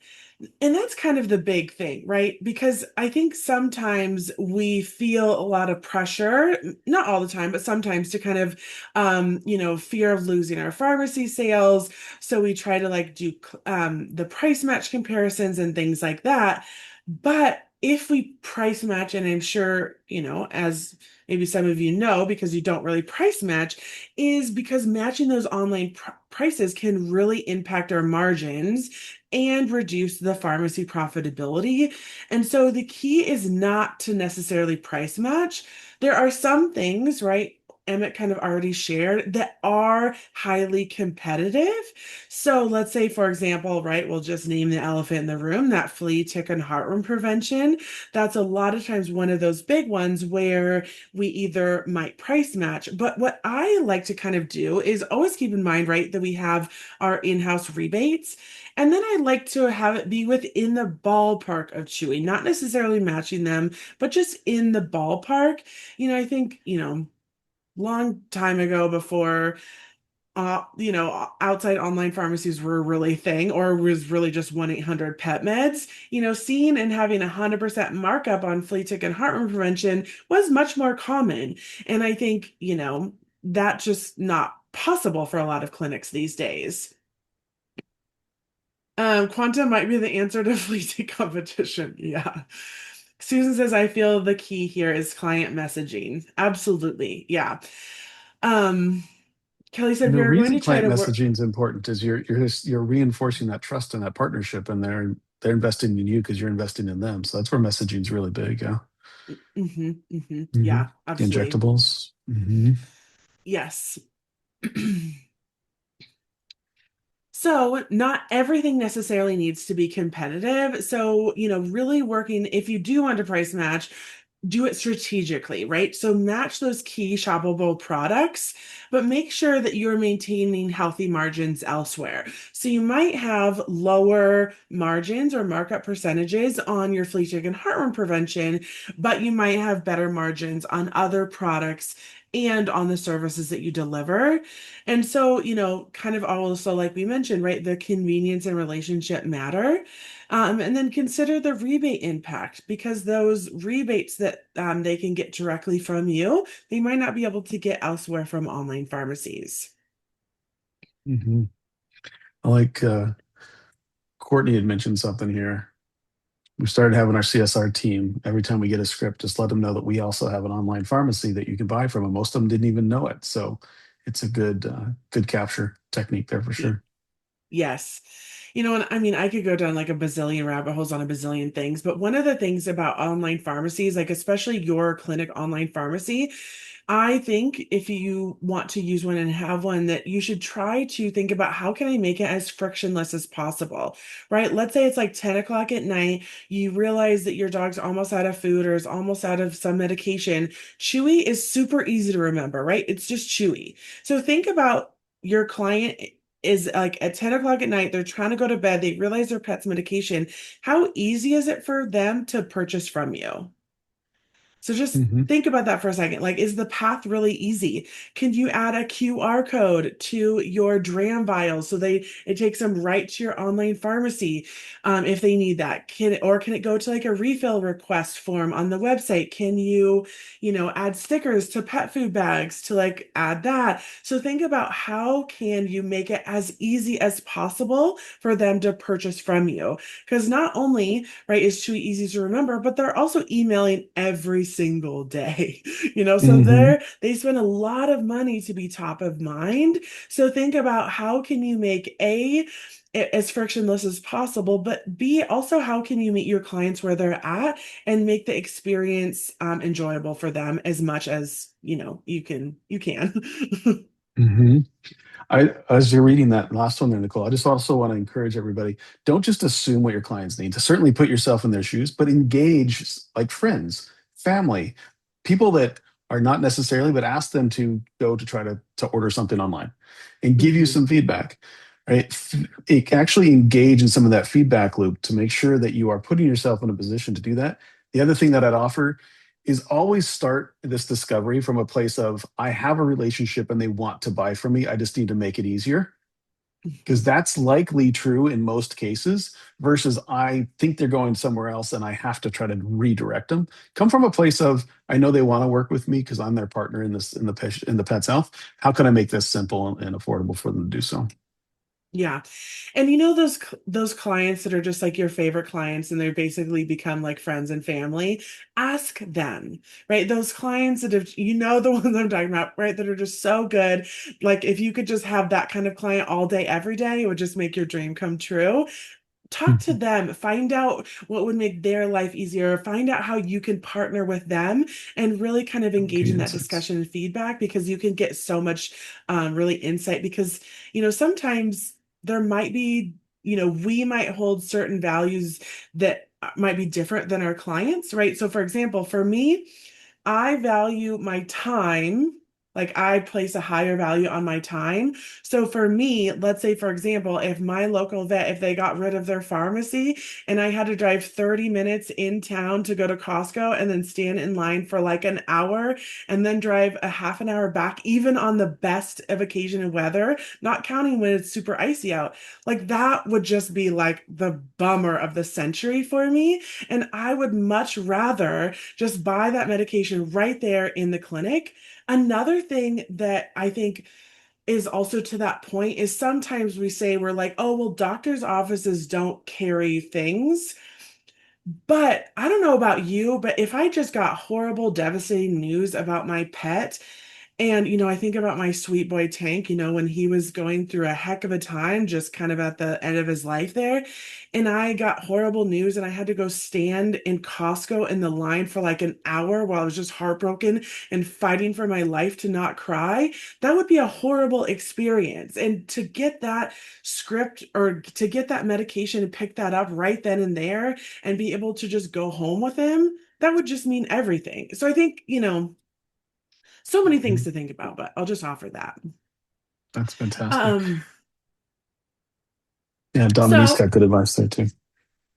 And that's kind of the big thing, right? Because I think sometimes we feel a lot of pressure, not all the time, but sometimes to kind of, fear of losing our pharmacy sales. So we try to like do the price match comparisons and things like that. But if we price match, and I'm sure, as maybe some of you know, because you don't really price match, is because matching those online prices can really impact our margins and reduce the pharmacy profitability. And so the key is not to necessarily price match. There are some things, right? Emmett kind of already shared that are highly competitive. So let's say, for example, right, we'll just name the elephant in the room, that flea, tick, and heartworm prevention. That's a lot of times one of those big ones where we either might price match. But what I like to kind of do is always keep in mind, right, that we have our in-house rebates. And then I like to have it be within the ballpark of Chewy, not necessarily matching them, but just in the ballpark. I think, long time ago before outside online pharmacies were a really thing, or was really just 1-800 pet meds, seeing and having 100% markup on flea tick and heartworm prevention was much more common. And I think, that's just not possible for a lot of clinics these days. Quantum might be the answer to fleeting competition. Yeah. Susan says, I feel the key here is client messaging. Absolutely. Yeah. Um, Kelly said, And we the are going reason to try client to work. messaging is important is you're reinforcing that trust and that partnership, and they're investing in you because you're investing in them. So that's where messaging is really big. Yeah. Yeah, The absolutely. injectables. Yes. So, not everything necessarily needs to be competitive. So, really working, if you do want to price match, do it strategically, right? So, match those key shoppable products, but make sure that you're maintaining healthy margins elsewhere. So, you might have lower margins or markup percentages on your flea tick and heartworm prevention, but you might have better margins on other products and on the services that you deliver. And so, kind of also like we mentioned, right, the convenience and relationship matter. And then consider the rebate impact, because those rebates that they can get directly from you, they might not be able to get elsewhere from online pharmacies. hmm I like Courtney had mentioned something here. We started having our CSR team. Every time we get a script, just let them know that we also have an online pharmacy that you can buy from, and most of them didn't even know it. So it's a good capture technique there for Y- sure. Yes. And I mean, I could go down like a bazillion rabbit holes on a bazillion things, but one of the things about online pharmacies, like especially your clinic online pharmacy, I think if you want to use one and have one, that you should try to think about how can I make it as frictionless as possible, right? Let's say it's like 10 o'clock at night. You realize that your dog's almost out of food or is almost out of some medication. Chewy is super easy to remember, right? It's just Chewy. So think about your client is like at 10 o'clock at night, they're trying to go to bed, they realize their pet's medication. How easy is it for them to purchase from you? So just hmm think about that for a second. Like, is the path really easy? Can you add a QR code to your dram vials so it takes them right to your online pharmacy if they need that? Can it go to like a refill request form on the website? Can you, add stickers to pet food bags to like add that? So think about how can you make it as easy as possible for them to purchase from you? Because not only, right, is too easy to remember, but they're also emailing every single day. So hmm they spend a lot of money to be top of mind. So think about how can you make it as frictionless as possible, but B, also how can you meet your clients where they're at and make the experience enjoyable for them as much as you can. hmm as you're reading that last one there, Nicole, I just also want to encourage everybody, don't just assume what your clients need. To certainly put yourself in their shoes, but engage like friends, family, people that are not necessarily, but ask them to go to try to order something online and give you Mhm. some feedback. Right? Actually engage in some of that feedback loop to make sure that you are putting yourself in a position to do that. The other thing that I'd offer is always start this discovery from a place of I have a relationship and they want to buy from me. I just need to make it easier. because that's likely true in most cases versus I think they're going somewhere else and I have to try to redirect them. Come from a place of I know they want to work with me because I'm their partner in this in the pet's health. How can I make this simple and affordable for them to do so? Yeah. And you know those clients that are just like your favorite clients and they basically become like friends and family, ask them, right? Those clients that have the ones I'm talking about, right? That are just so good. Like if you could just have that kind of client all day every day, it would just make your dream come true. Talk to them, find out what would make their life easier, find out how you can partner with them and really kind of engage Okay, in that insights. discussion and feedback because you can get so much really insight because, sometimes there might be, we might hold certain values that might be different than our clients, right? So, for example, for me, I value my time. Like I place a higher value on my time. So for me, let's say, for example, if my local vet, if they got rid of their pharmacy and I had to drive 30 minutes in town to go to Costco and then stand in line for like an hour and then drive a half an hour back, even on the best of occasion and weather, not counting when it's super icy out, like that would just be like the bummer of the century for me. And I would much rather just buy that medication right there in the clinic. Another thing that I think is also to that point is sometimes we say we're like, oh, well, doctors' offices don't carry things. But I don't know about you, but if I just got horrible, devastating news about my pet, and, I think about my sweet boy Tank, when he was going through a heck of a time, just kind of at the end of his life there. And I got horrible news and I had to go stand in Costco in the line for like an hour while I was just heartbroken and fighting for my life to not cry. That would be a horrible experience. And to get that script or to get that medication and pick that up right then and there and be able to just go home with him, that would just mean everything. So I think, so many things Mhm. to think about, but I'll just offer that. That's fantastic. Um, Yeah, Dominique's so got good advice there too.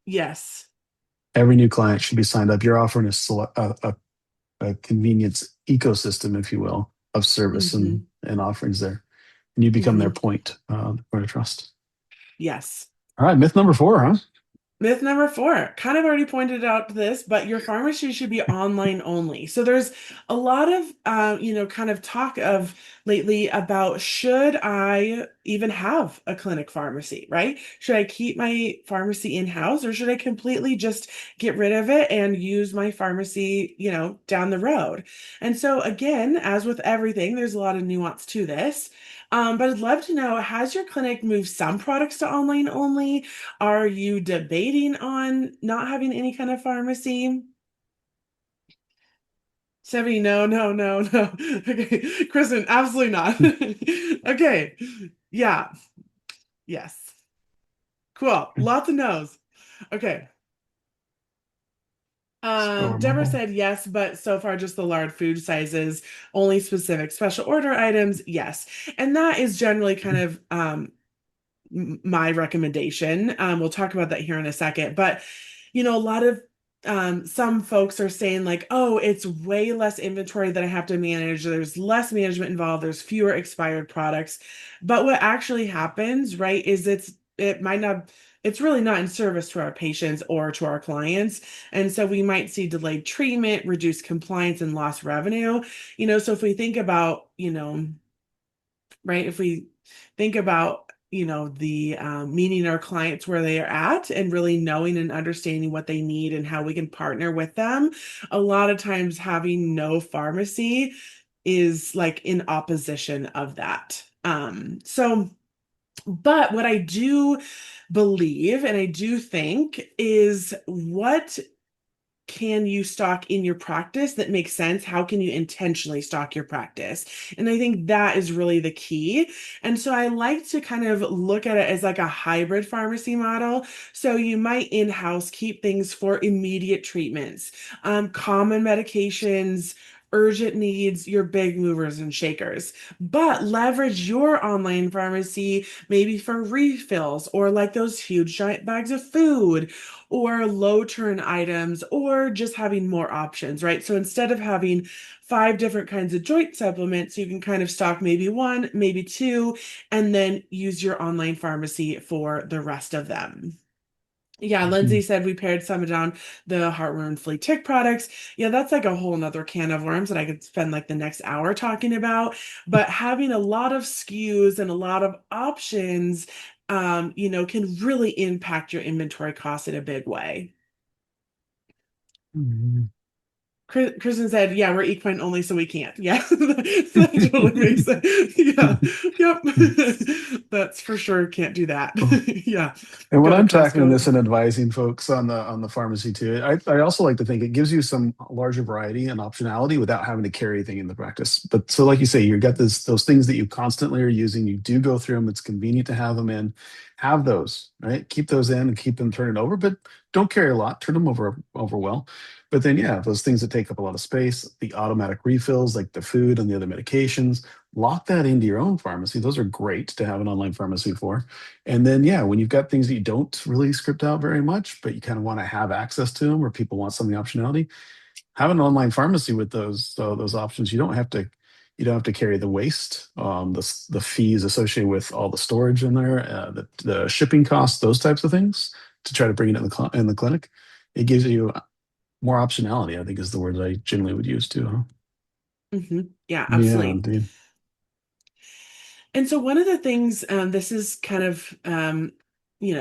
yes. Every new client should be signed up. You're offering a convenience ecosystem, if you will, of service Hmm. and offerings there. And you become their Hmm. point of trust. Yes. All right, myth number four, huh? Myth number four, kind of already pointed out this, but your pharmacy should be online only. So there's a lot of, kind of talk of lately about should I even have a clinic pharmacy, right? Should I keep my pharmacy in-house or should I completely just get rid of it and use my pharmacy, down the road? And so again, as with everything, there's a lot of nuance to this. But I'd love to know, has your clinic moved some products to online only? Are you debating on not having any kind of pharmacy? 70, no, no, no, no. Okay, Kristen, absolutely not. Okay, yeah, yes. Cool. Lots of no's. Okay. So Deborah removal. said yes, but so far just the large food sizes, only specific special order items, yes. And that is generally kind of my recommendation. We'll talk about that here in a second. But, a lot of some folks are saying, like, oh, it's way less inventory that I have to manage. There's less management involved. There's fewer expired products. But what actually happens, right, is it might not. It's really not in service to our patients or to our clients. And so we might see delayed treatment, reduced compliance, and lost revenue. So if we think about, right? If we think about, the meeting our clients where they are at and really knowing and understanding what they need and how we can partner with them, a lot of times having no pharmacy is like in opposition of that. But what I do believe and I do think is what can you stock in your practice that makes sense? How can you intentionally stock your practice? And I think that is really the key. And so I like to kind of look at it as like a hybrid pharmacy model. So you might in-house keep things for immediate treatments, common medications, urgent needs, your big movers and shakers. But leverage your online pharmacy maybe for refills or like those huge giant bags of food or low turn items or just having more options, right? So instead of having five different kinds of joint supplements, you can kind of stock maybe one, maybe two, and then use your online pharmacy for the rest of them. Yeah, Lindsay said we pared some down the heartworm flea tick products. Yeah, that's like a whole nother can of worms that I could spend like the next hour talking about. But having a lot of SKUs and a lot of options, can really impact your inventory costs in a big way. Mhm. Kristen said, "Yeah, we're equine only, so we can't." Yeah, that totally makes sense. Yeah, yep, that's for sure. Can't do that. Yeah, And when go to I'm tackling this Costco. and advising folks on the pharmacy too, I also like to think it gives you some larger variety and optionality without having to carry anything in the practice. But so like you say, you got this those things that you constantly are using. You do go through them. It's convenient to have them in. Have those, right? Keep those in and keep them turning over, but don't carry a lot. Turn them over well. But then yeah, those things that take up a lot of space, the automatic refills like the food and the other medications, lock that into your own pharmacy. Those are great to have an online pharmacy for. And then, yeah, when you've got things that you don't really script out very much, but you kind of want to have access to them, or people want some of the optionality, have an online pharmacy with those options. You don't have to carry the waste, the fees associated with all the storage in there, the shipping costs, those types of things to try to bring it in in the clinic. It gives you more optionality. I think is the word that I generally would use too. Huh? Yeah, Yeah, absolutely. indeed. And so one of the things, this is kind of,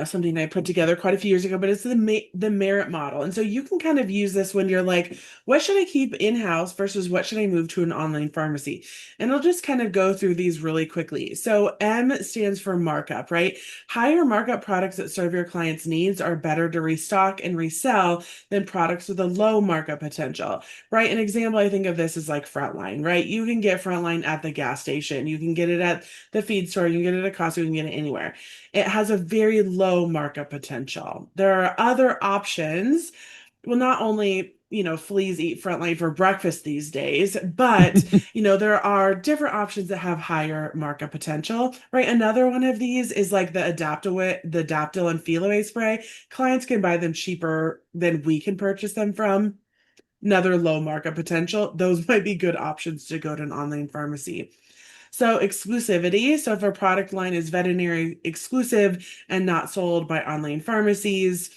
something I put together quite a few years ago, but it's the merit model. And so you can kind of use this when you're like, what should I keep in-house versus what should I move to an online pharmacy? And I'll just kind of go through these really quickly. So M stands for markup, right? Higher markup products that serve your clients' needs are better to restock and resell than products with a low markup potential, right? An example I think of this is like Frontline, right? You can get Frontline at the gas station. You can get it at the feed store. You can get it at Costco. You can get it anywhere. It has a very low markup potential. There are other options. Well, not only, fleas eat Frontline for breakfast these days, but, there are different options that have higher markup potential, right? Another one of these is like the Adaptil and Feliway spray. Clients can buy them cheaper than we can purchase them from. Another low markup potential. Those might be good options to go to an online pharmacy. So exclusivity. So if a product line is veterinary exclusive and not sold by online pharmacies,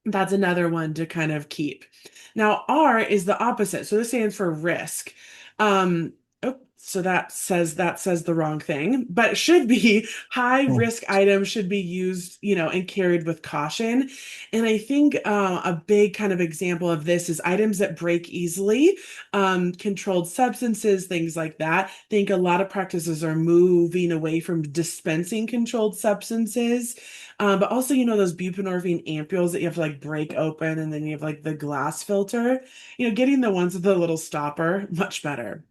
that's another one to kind of keep. Now, R is the opposite. So this stands for risk. So that says the wrong thing, but it should be high Oh, risk items should be used, and carried with caution. And I think a big kind of example of this is items that break easily, controlled substances, things like that. I think a lot of practices are moving away from dispensing controlled substances, but also, those buprenorphine ampules that you have to like break open and then you have like the glass filter, getting the ones with the little stopper, much better.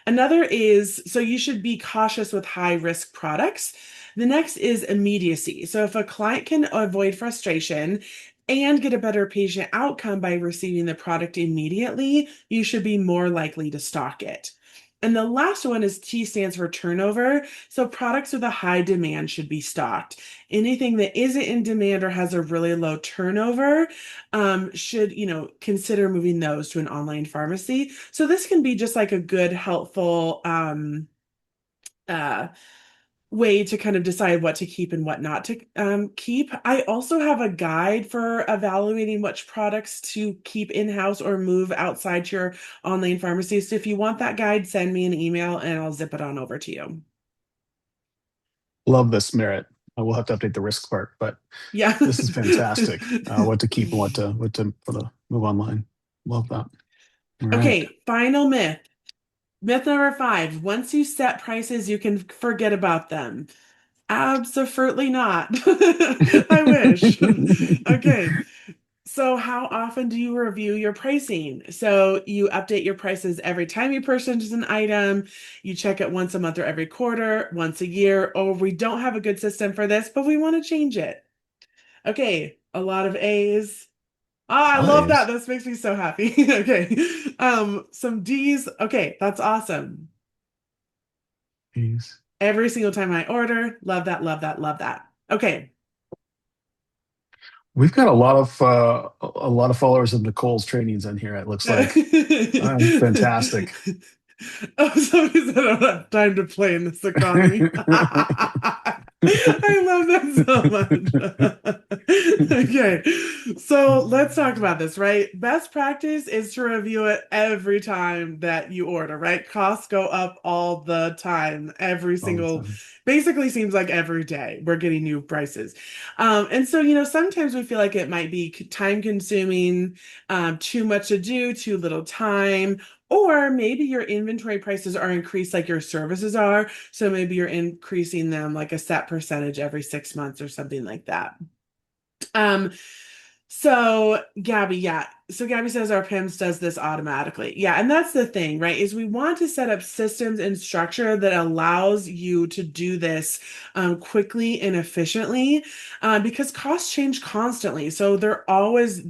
Another is so you should be cautious with high risk products. The next is immediacy. So if a client can avoid frustration and get a better patient outcome by receiving the product immediately, you should be more likely to stock it. And the last one is T stands for turnover. So products with a high demand should be stocked. Anything that isn't in demand or has a really low turnover, should, consider moving those to an online pharmacy. So this can be just like a good, helpful, uh, way to kind of decide what to keep and what not to keep. I also have a guide for evaluating which products to keep in-house or move outside your online pharmacy. So if you want that guide, send me an email and I'll zip it on over to you. love this merit. I will have to update the risk part, but Yeah. this is fantastic. What to keep and what to for the move online. Love that. All right. Okay, final myth. Myth number five. Once you set prices, you can forget about them. Absolutely not. I wish. Okay. So, how often do you review your pricing? So, you update your prices every time you purchase an item, you check it once a month or every quarter, once a year, or we don't have a good system for this, but we want to change it. Okay, a lot of A's. Ah, I love that. Nice. This makes me so happy. Okay. Some D's. Okay, that's awesome. Jeez. Every single time I order, love that, love that, love that. Okay. We've got a lot of followers of Nicole's trainings on here, it looks like. Fantastic. Oh, somebody said I don't have time to play in this economy. I love that so much. Okay, so let's talk about this, right? Best practice is to review it every time that you order, right? Costs go up all the time, every All the single, time. basically seems like every day we're getting new prices. And so, sometimes we feel like it might be time consuming, too much to do, too little time. Or maybe your inventory prices are increased like your services are. So maybe you're increasing them like a set percentage every 6 months or something like that. Um, so Gabby, yeah. So Gabby says our PIMS does this automatically. Yeah, and that's the thing, right? Is we want to set up systems and structure that allows you to do this quickly and efficiently, because costs change constantly. So they're always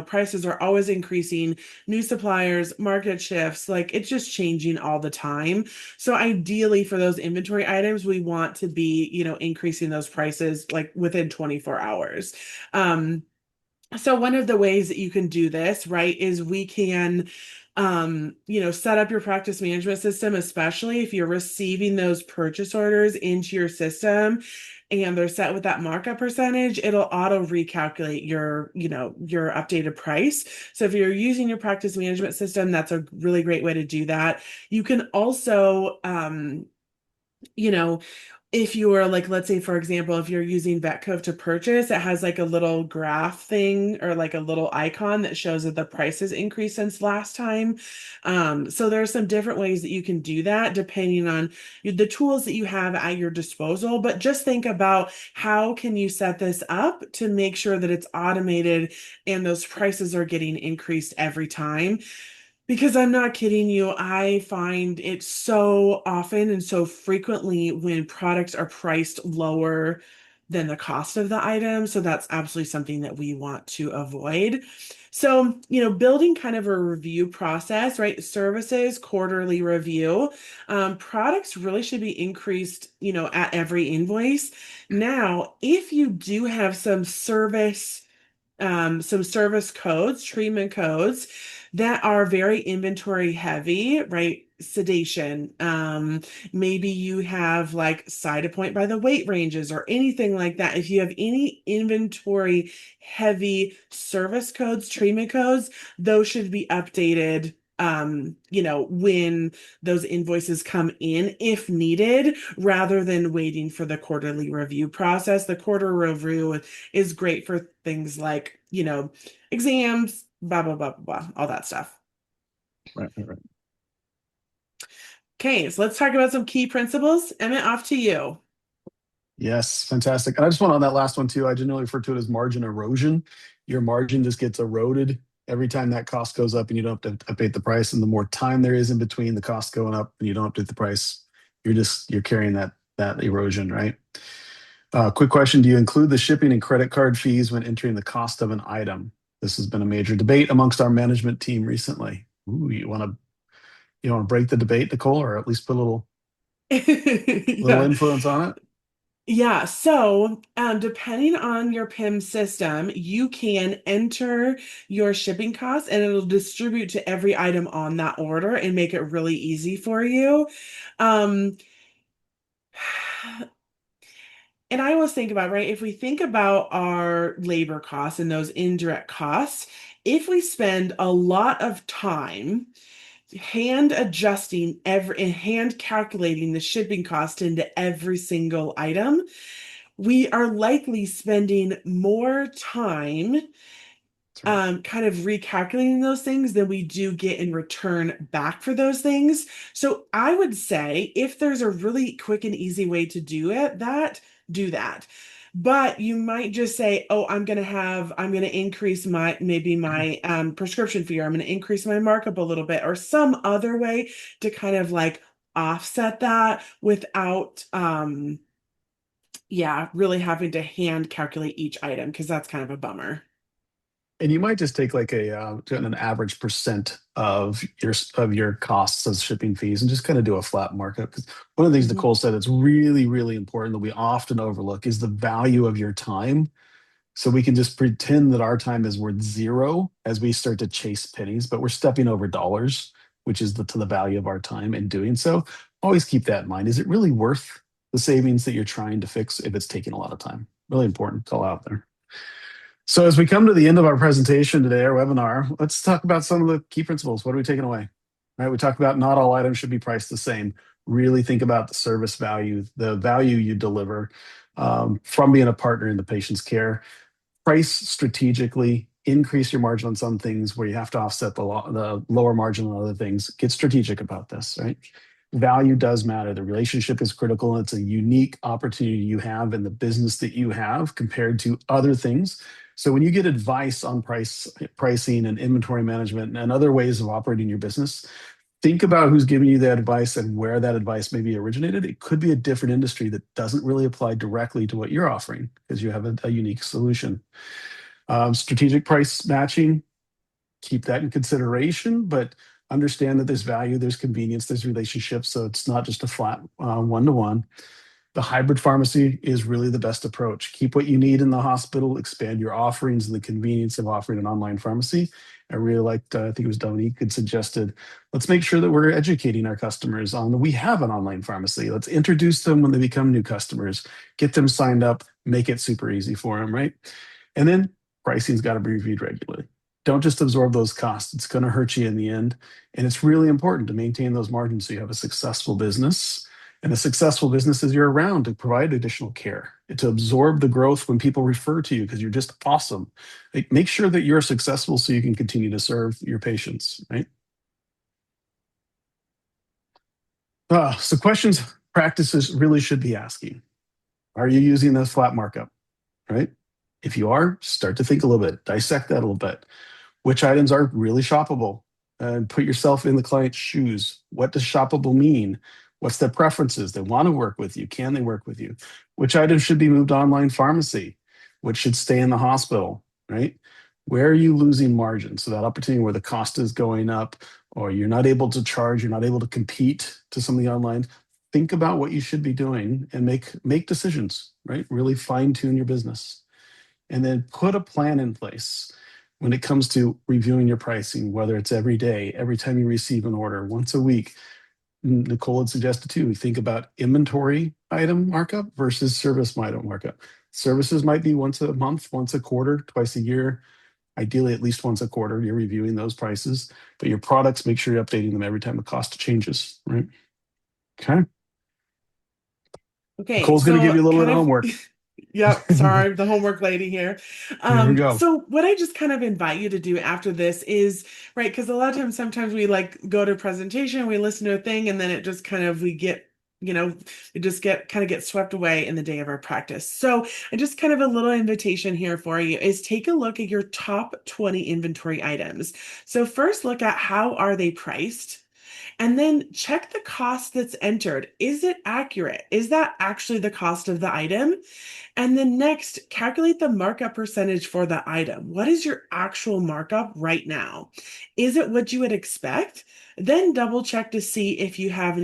prices are always increasing, new suppliers, market shifts, like it's just changing all the time. So ideally for those inventory items, we want to be, increasing those prices like within 24 hours. Um, so one of the ways that you can do this, right, is we can set up your practice management system, especially if you're receiving those purchase orders into your system and they're set with that markup percentage, it'll auto recalculate your updated price. So if you're using your practice management system, that's a really great way to do that. You can also you know, if you're like, let's say, for example, if you're using Vetcove to purchase, it has like a little graph thing or like a little icon that shows that the price has increased since last time. So there are some different ways that you can do that depending on the tools that you have at your disposal. But just think about how can you set this up to make sure that it's automated and those prices are getting increased every time. Because I'm not kidding you, I find it so often and so frequently when products are priced lower than the cost of the item. So that's absolutely something that we want to avoid. So, building kind of a review process, right? Services, quarterly review. Products really should be increased, at every invoice. Now, if you do have some service codes, treatment codes that are very inventory heavy, right? Sedation. Maybe you have like side point by the weight ranges or anything like that. If you have any inventory heavy service codes, treatment codes, those should be updated. When those invoices come in, if needed, rather than waiting for the quarterly review process. The quarter review is great for things like, exams, blah, blah, blah, blah, blah, all that stuff. Right, right, right. Okay, so let's talk about some key principles. Emmett, off to you. Yes, fantastic. And I just want on that last one too. I generally refer to it as margin erosion. Your margin just gets eroded every time that cost goes up and you don't have to update the price. And the more time there is in between the cost going up and you don't update the price, you're carrying that erosion, right? Quick question: do you include the shipping and credit card fees when entering the cost of an item? This has been a major debate amongst our management team recently. Ooh, you want to break the debate, Nicole, or at least put a little Yeah. influence on it? Yeah, so depending on your PIM system, you can enter your shipping costs and it'll distribute to every item on that order and make it really easy for you. Um, and I always think about, right, if we think about our labor costs and those indirect costs, if we spend a lot of time hand adjusting every and hand calculating the shipping cost into every single item, we are likely spending more time That's right. kind of recalculating those things than we do get in return back for those things. So I would say if there's a really quick and easy way to do that. But you might just say, oh, I'm going to increase maybe my prescription fee, or I'm going to increase my markup a little bit, or some other way to kind of like offset that without, yeah, really having to hand calculate each item because that's kind of a bummer. And you might just take like an average percent of your costs as shipping fees and just kind of do a flat markup. Because one of the things Mhm. Nicole said that's really, really important that we often overlook is the value of your time. So we can just pretend that our time is worth zero as we start to chase pennies, but we're stepping over dollars, which is to the value of our time in doing so. Always keep that in mind. Is it really worth the savings that you're trying to fix if it's taking a lot of time? Really important call out there. So as we come to the end of our presentation today, our webinar, let's talk about some of the key principles. What are we taking away? All right, we talked about not all items should be priced the same. Really think about the service value, the value you deliver from being a partner in the patient's care. Price strategically, increase your margin on some things where you have to offset the lower margin on other things. Get strategic about this, right? Value does matter. The relationship is critical. And it's a unique opportunity you have in the business that you have compared to other things. So when you get advice on pricing and inventory management and other ways of operating your business, think about who's giving you that advice and where that advice maybe originated. It could be a different industry that doesn't really apply directly to what you're offering because you have a unique solution. Strategic price matching, keep that in consideration, but understand that there's value, there's convenience, there's relationships. So it's not just a flat one-to-one. The hybrid pharmacy is really the best approach. Keep what you need in the hospital, expand your offerings and the convenience of offering an online pharmacy. I really liked, I think it was Dominique had suggested, let's make sure that we're educating our customers on that we have an online pharmacy. Let's introduce them when they become new customers, get them signed up, make it super easy for them, right? And then pricing's got to be reviewed regularly. Don't just absorb those costs. It's going to hurt you in the end. And it's really important to maintain those margins so you have a successful business. And a successful business is you're around to provide additional care, to absorb the growth when people refer to you because you're just awesome. Like, make sure that you're successful so you can continue to serve your patients, right? So questions practices really should be asking. Are you using this flat markup, right? If you are, start to think a little bit, dissect that a little bit. Which items are really shoppable? And put yourself in the client's shoes. What does shoppable mean? What's their preferences? They want to work with you. Can they work with you? Which items should be moved to online pharmacy? Which should stay in the hospital, right? Where are you losing margin? So that opportunity where the cost is going up or you're not able to charge, you're not able to compete to some of the online. Think about what you should be doing and make decisions, right? Really fine tune your business and then put a plan in place when it comes to reviewing your pricing, whether it's every day, every time you receive an order, once a week. Nicole had suggested too, think about inventory item markup versus service item markup. Services might be once a month, once a quarter, twice a year, ideally at least once a quarter. You're reviewing those prices, but your products, make sure you're updating them every time the cost changes, right? Okay. Okay, Nicole's going to give so you a little bit kind of of, homework. yep, sorry, the homework lady here. Here we go. So what I just kind of invite you to do after this is, right, because a lot of times, sometimes we like go to a presentation, we listen to a thing, and then it just kind of, we get, you know, it just kind of get swept away in the day of our practice. So I just kind of a little invitation here for you is take a look at your top 20 inventory items. So first look at how are they priced? And then check the cost that's entered. Is it accurate? Is that actually the cost of the item? And then next, calculate the markup percentage for the item. What is your actual markup right now? Is it what you would expect? Then double check to see if you have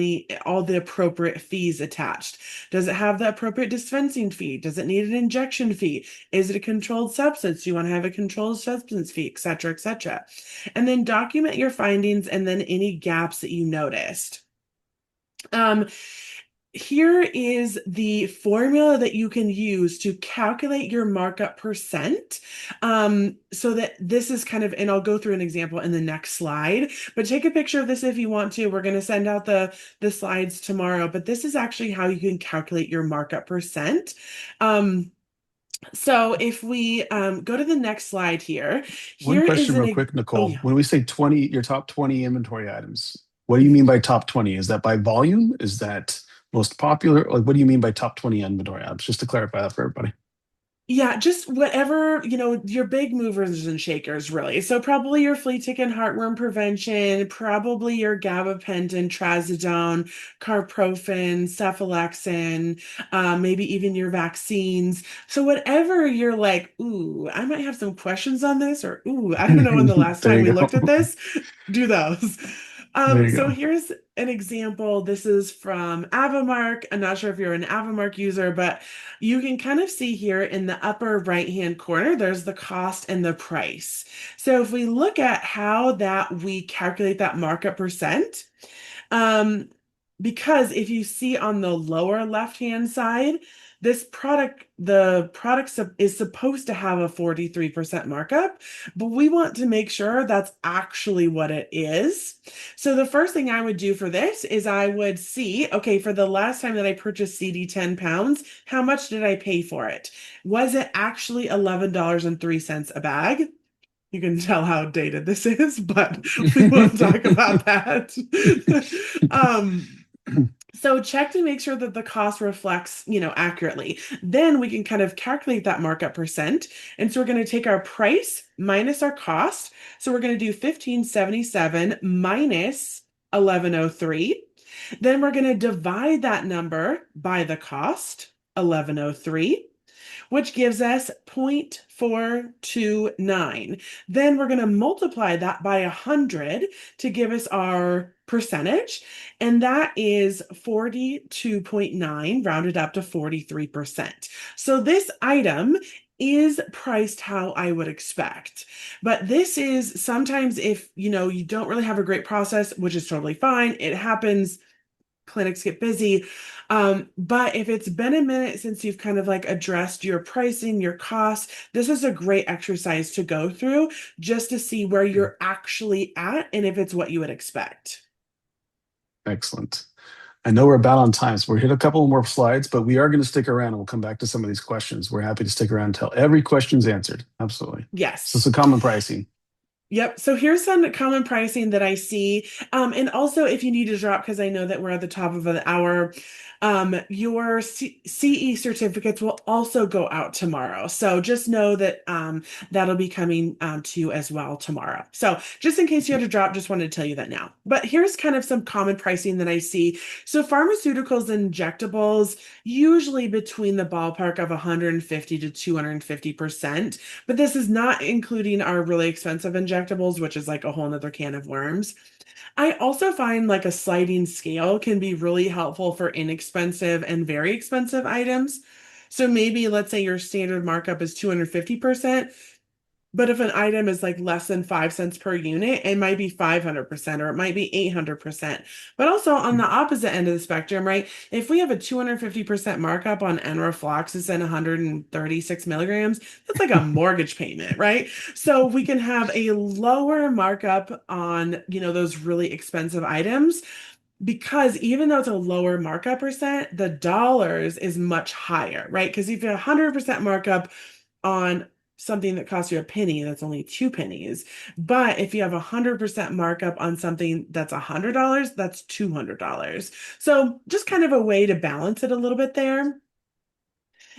all the appropriate fees attached. Does it have the appropriate dispensing fee? Does it need an injection fee? Is it a controlled substance? You want to have a controlled substance fee, et cetera, et cetera. And then document your findings and then any gaps that you noticed. Um, Here is the formula that you can use to calculate your markup percent. So that this is kind of, and I'll go through an example in the next slide, but take a picture of this if you want to. We're going to send out the slides tomorrow, but this is actually how you can calculate your markup percent. So if we go to the next slide here, One here is question real quick, oh Nicole. yeah. When we say 20, your top 20 inventory items, what do you mean by top 20? Is that by volume? Is that most popular? Like, what do you mean by top 20 inventory items? Just to clarify that for everybody. Yeah, just whatever, your big movers and shakers, really. So probably your flea tick and heartworm prevention, probably your gabapentin, trazodone, carprofen, cephalexin, maybe even your vaccines. So whatever you're like, ooh, I might have some questions on this, or ooh, I don't know when the last There time we you looked at go. this, do those. There you So go. here's an example. This is from Avamark. I'm not sure if you're an Avamark user, but you can kind of see here in the upper right-hand corner, there's the cost and the price. So if we look at how that we calculate that markup percent, um, because if you see on the lower left-hand side, this product, the product is supposed to have a 43% markup, but we want to make sure that's actually what it is. So the first thing I would do for this is I would see, okay, for the last time that I purchased CD 10 pounds, how much did I pay for it? Was it actually $11.03 a bag? You can tell how dated this is, but we won't talk about that. um, so check to make sure that the cost reflects, accurately. Then we can kind of calculate that markup percent. And so we're going to take our price minus our cost. So we're going to do 1577 minus 1103. Then we're going to divide that number by the cost, 1103, which gives us 0.429. Then we're going to multiply that by 100 to give us our percentage, and that is 42.9, rounded up to 43%. So this item is priced how I would expect. But this is sometimes if, you don't really have a great process, which is totally fine. It happens, clinics get busy. But if it's been a minute since you've kind of like addressed your pricing, your costs, this is a great exercise to go through just to see where you're actually at and if it's what you would expect. Excellent. I know we're about on time, so we're hit a couple more slides, but we are going to stick around and we'll come back to some of these questions. We're happy to stick around until every question's answered. Absolutely. So Yes. some common pricing. Yep. So here's some common pricing that I see. And also, if you need to drop, because I know that we're at the top of an hour, your CE certificates will also go out tomorrow. So just know that that'll be coming to you as well tomorrow. So just in case you had to drop, just wanted to tell you that now. But here's kind of some common pricing that I see. So pharmaceuticals and injectables, usually between the ballpark of 150 to 250%. But this is not including our really expensive injectables, which is like a whole nother can of worms. I also find like a sliding scale can be really helpful for inexpensive and very expensive items. So maybe let's say your standard markup is 250%, but if an item is like less than 5 cents per unit, it might be 500% or it might be 800%. But also on the opposite end of the spectrum, right? If we have a 250% markup on enrofloxacin 136 milligrams, that's like a mortgage payment, right? So we can have a lower markup on, those really expensive items because even though it's a lower markup percent, the dollars is much higher, right? Because if you have 100% markup on something that costs you a penny, that's only 2 pennies. But if you have 100% markup on something that's $100, that's $200. So just kind of a way to balance it a little bit there.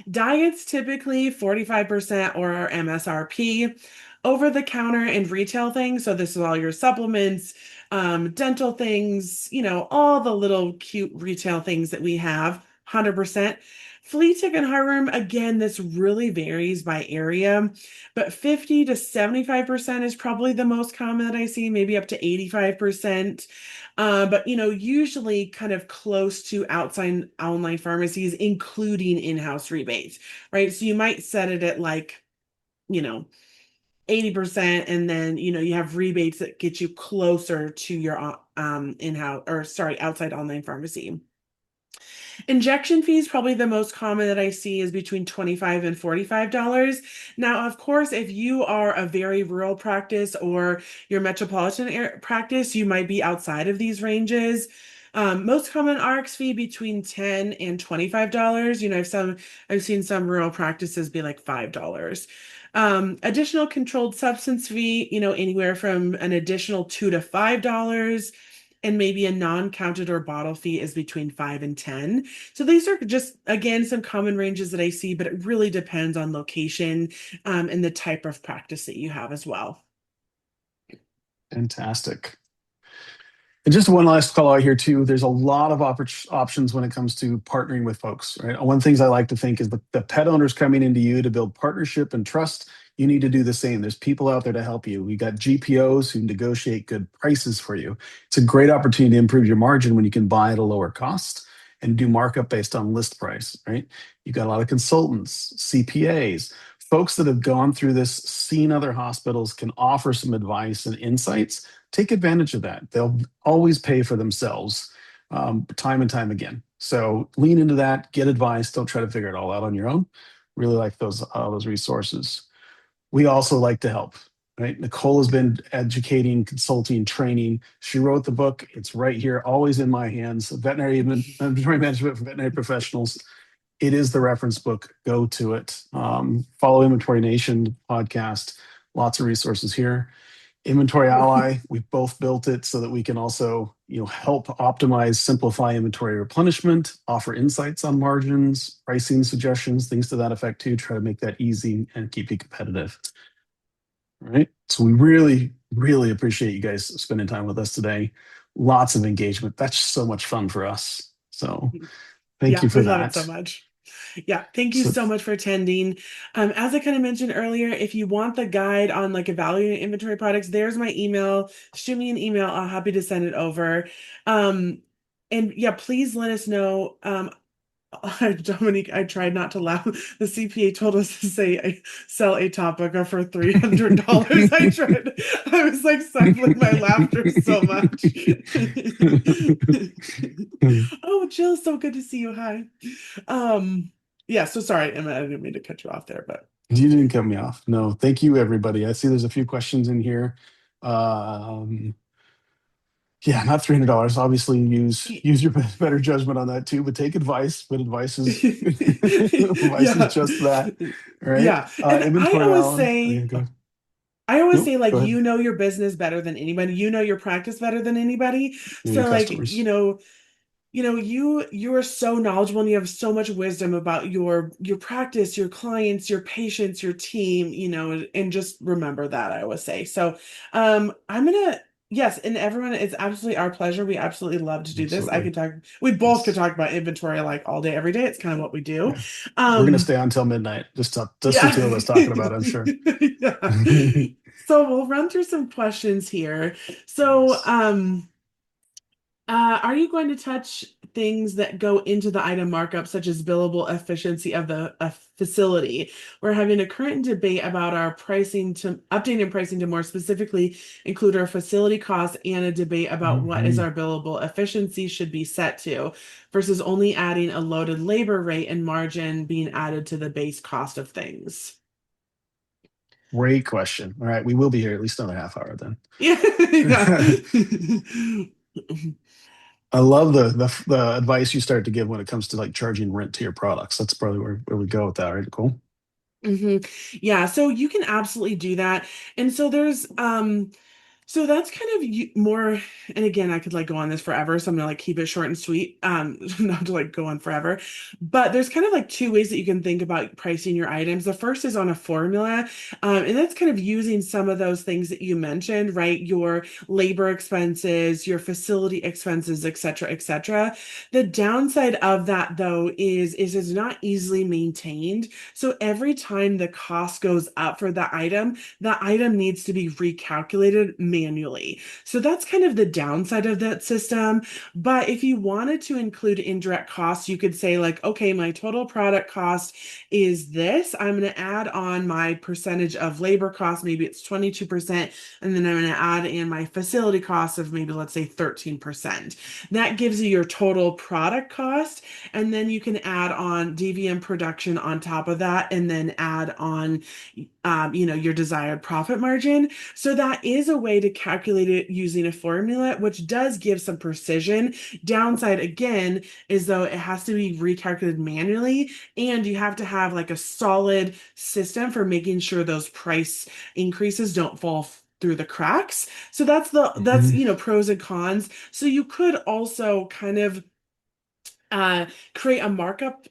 Diets typically 45% or our MSRP. Over the counter and retail things. So this is all your supplements, dental things, all the little cute retail things that we have, 100%. Flea tick and heartworm, again, this really varies by area, but 50 to 75% is probably the most common that I see, maybe up to 85%. But usually kind of close to outside online pharmacies, including in-house rebates, right? So you might set it at like, you know, 80%, and then you have rebates that get you closer to your in-house, or sorry, outside online pharmacy. Injection fees, probably the most common that I see, is between $25 and $45. Now, of course, if you are a very rural practice or your metropolitan practice, you might be outside of these ranges. Most common RX fee between $10 and $25. I've seen some rural practices be like $5. Additional controlled substance fee, anywhere from an additional $2 to $5. and maybe a non-counted or bottle fee is between 5 and 10. So these are just, again, some common ranges that I see, but it really depends on location, and the type of practice that you have as well. Fantastic. And just one last call out here too. There's a lot of options when it comes to partnering with folks, right? One of the things I like to think is the pet owners coming into you to build partnership and trust. You need to do the same. There's people out there to help you. We got GPOs who negotiate good prices for you. It's a great opportunity to improve your margin when you can buy at a lower cost and do markup based on list price, right? You got a lot of consultants, CPAs, folks that have gone through this, seen other hospitals, can offer some advice and insights. Take advantage of that. They'll always pay for themselves, time and time again. So lean into that, get advice. Don't try to figure it all out on your own. Really like those resources. We also like to help. Right, Nicole has been educating, consulting, training. She wrote the book. It's right here, always in my hands. Veterinary inventory management for veterinary professionals. It is the reference book. Go to it. Follow Inventory Nation podcast. Lots of resources here. Inventory Ally, we both built it so that we can also, help optimize, simplify inventory replenishment, offer insights on margins, pricing suggestions, things to that effect too. Try to make that easy and keep you competitive. All right. So we really, really appreciate you guys spending time with us today. Lots of engagement. That's so much fun for us. So thank Yeah, you for we love it so that. much. Yeah, thank you So so much for attending. As I kind of mentioned earlier, if you want the guide on like evaluating inventory products, there's my email. Shoot me an email. I'm happy to send it over. Um, and yeah, please let us know. Dominique, I tried not to laugh. The CPA told us to say I sell a Topica for $300. I tried. I was like stifling my laughter so much. Oh, Jill, so good to see you. Hi. Yeah, so sorry, Emma, I didn't mean to cut you off there, but you didn't cut me off. No, thank you, everybody. I see there's a few questions in here. Um, yeah, not $300. Obviously, use your better judgment on that too. But take advice. But advice is advice is yeah. just that, right? Yeah. And Inventory, Alan. Oh, yeah, go. I always Nope. say like Go ahead. you know your business better than anybody. You know your practice better than anybody. Know your So like, customers. you are so knowledgeable and you have so much wisdom about your practice, your clients, your patients, your team, and just remember that, I always say. So I'm gonna yes, and everyone, it's absolutely our pleasure. We absolutely love to do this. Absolutely. We both could Yes. talk about inventory like all day, every day. It's kind of what we do. Yeah. We're gonna Um stay on until midnight. Just the yeah. two of us talking about it, I'm sure. Yeah. So we'll run through some questions here. So Yes. are you going to touch things that go into the item markup, such as billable efficiency of the facility? We're having a current debate about our pricing to updating pricing to more specifically include our facility costs and a debate about what is Mhm. our billable efficiency should be set to versus only adding a loaded labor rate and margin being added to the base cost of things. Great question. All right, we will be here at least another half hour then. Yeah, yeah. I love the advice you start to give when it comes to like charging rent to your products. That's probably where we go with that, right? Cool. hmm Yeah, so you can absolutely do that. And so that's kind of more, and again, I could like go on this forever, so I'm gonna like keep it short and sweet, not to like go on forever. But there's kind of like two ways that you can think about pricing your items. The first is on a formula, and that's kind of using some of those things that you mentioned, right? Your labor expenses, your facility expenses, et cetera, et cetera. The downside of that though is it's not easily maintained. So every time the cost goes up for the item needs to be recalculated manually. So that's kind of the downside of that system. But if you wanted to include indirect costs, you could say, like, okay, my total product cost is this. I'm going to add on my percentage of labor cost. Maybe it's 22%. And then I'm going to add in my facility costs of maybe, let's say, 13%. That gives you your total product cost. And then you can add on DVM production on top of that, and then add on your desired profit margin. So that is a way to calculate it using a formula, which does give some precision. Downside again is though it has to be recalculated manually, and you have to have like a solid system for making sure those price increases don't fall through the cracks. So that's Mhm. pros and cons. So you could also kind of uh, create a markup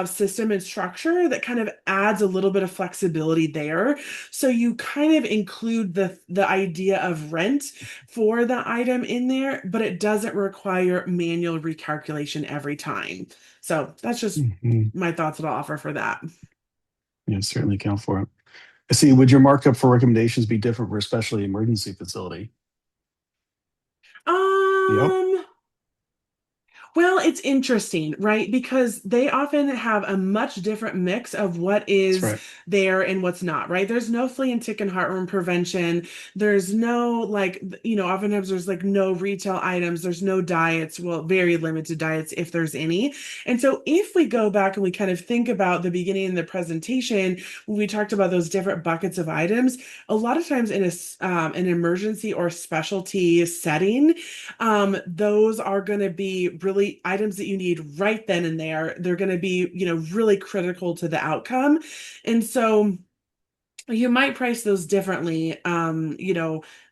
system and structure that kind of adds a little bit of flexibility there. So you kind of include the idea of rent for the item in there, but it doesn't require manual recalculation every time. So that's just Mhm. my thoughts that I'll offer for that. Yeah, certainly account for it. I see. Would your markup for recommendations be different for especially emergency facility? Yep, Um, Well, it's interesting, right? Because they often have a much different mix of what that's is right. there and what's not, right? There's no flea and tick and heartworm prevention. There's no oftentimes there's like no retail items. There's no diets, well, very limited diets if there's any. And so if we go back and we kind of think about the beginning of the presentation, when we talked about those different buckets of items, a lot of times in an emergency or specialty setting, those are going to be really items that you need right then and there. They're going to be, really critical to the outcome. And so you might price those differently,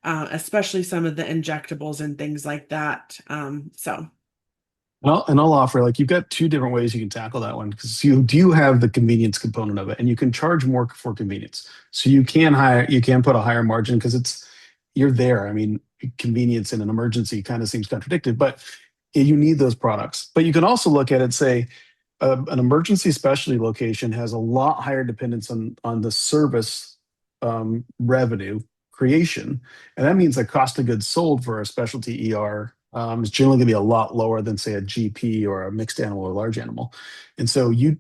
especially some of the injectables and things like that. Well, and I'll offer like you've got two different ways you can tackle that one because you do have the convenience component of it, and you can charge more for convenience. So you can put a higher margin because you're there. I mean, convenience in an emergency kind of seems contradicted, but you need those products. But you can also look at it, say, an emergency specialty location has a lot higher dependence on the service revenue creation, and that means the cost of goods sold for a specialty ER is generally going to be a lot lower than say a GP or a mixed animal or large animal, and so you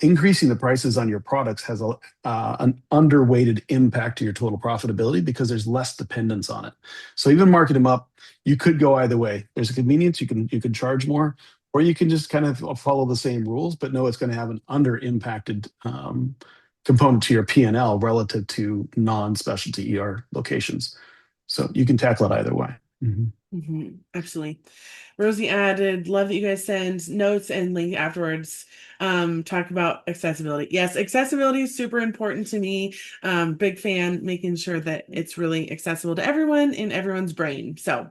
increasing the prices on your products has an underweighted impact to your total profitability because there's less dependence on it. So even market them up, you could go either way. There's a convenience, you can charge more, or you can just kind of follow the same rules, but know it's going to have an under impacted component to your P&L relative to non-specialty ER locations. So you can tackle it either way. Mhm. Absolutely. Rosie added, love that you guys send notes and link afterwards. Talk about accessibility. Yes, accessibility is super important to me. Big fan, making sure that it's really accessible to everyone in everyone's brain. So,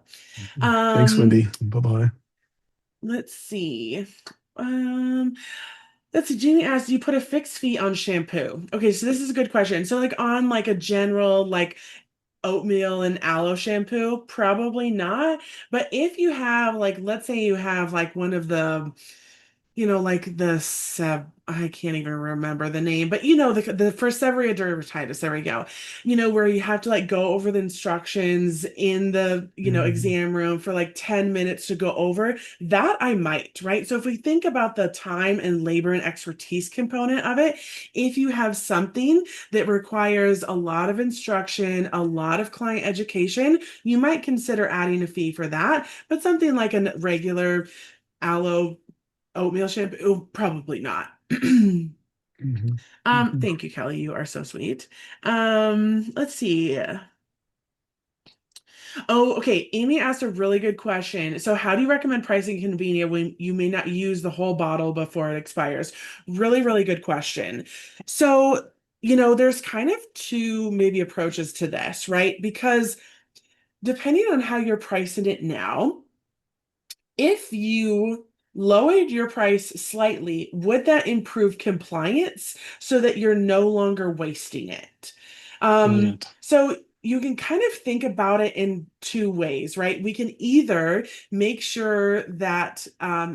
Thanks, um, Wendy. Bye bye. let's see. Um, let's see. Jeannie asked, do you put a fixed fee on shampoo? Okay, so this is a good question. So, like on like a general like oatmeal and aloe shampoo, probably not. But if you have like, let's say you have like one of the like the I can't even remember the name, but the for seborrheic dermatitis, there we go. Where you have to like go over the instructions in the, Mhm. exam room for like 10 minutes to go over that I might, right? So if we think about the time and labor and expertise component of it, if you have something that requires a lot of instruction, a lot of client education, you might consider adding a fee for that. But something like a regular aloe oatmeal shampoo? Oh, probably not. Mhm. Mhm. Thank you, Kelly. You are so sweet. Let's see. Oh, okay. Amy asked a really good question. So, how do you recommend pricing convenient when you may not use the whole bottle before it expires? Really, really good question. So, there's kind of two maybe approaches to this, right? Because depending on how you're pricing it now, if you lowered your price slightly, would that improve compliance so that you're no longer wasting it? Brilliant. So you can kind of think about it in two ways, right? We can either make sure that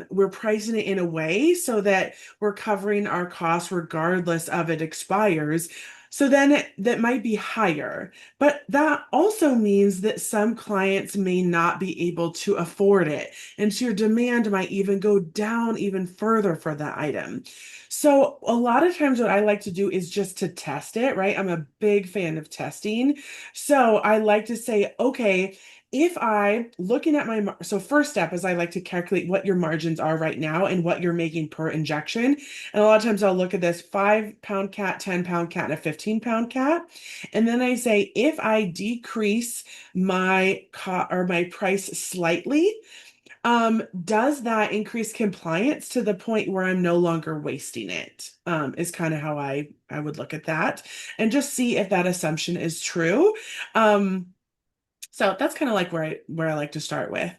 we're pricing it in a way so that we're covering our costs regardless of it expires. So then that might be higher. But that also means that some clients may not be able to afford it. And so your demand might even go down even further for that item. So a lot of times what I like to do is just to test it, right? I'm a big fan of testing. So I like to say, okay, if I looking at so first step is I like to calculate what your margins are right now and what you're making per injection. And a lot of times I'll look at this 5 pound cat, 10 pound cat, and a 15 pound cat. And then I say, if I decrease my price slightly, Does that increase compliance to the point where I'm no longer wasting it? Is kind of how I would look at that and just see if that assumption is true. So that's kind of like where I like to start with.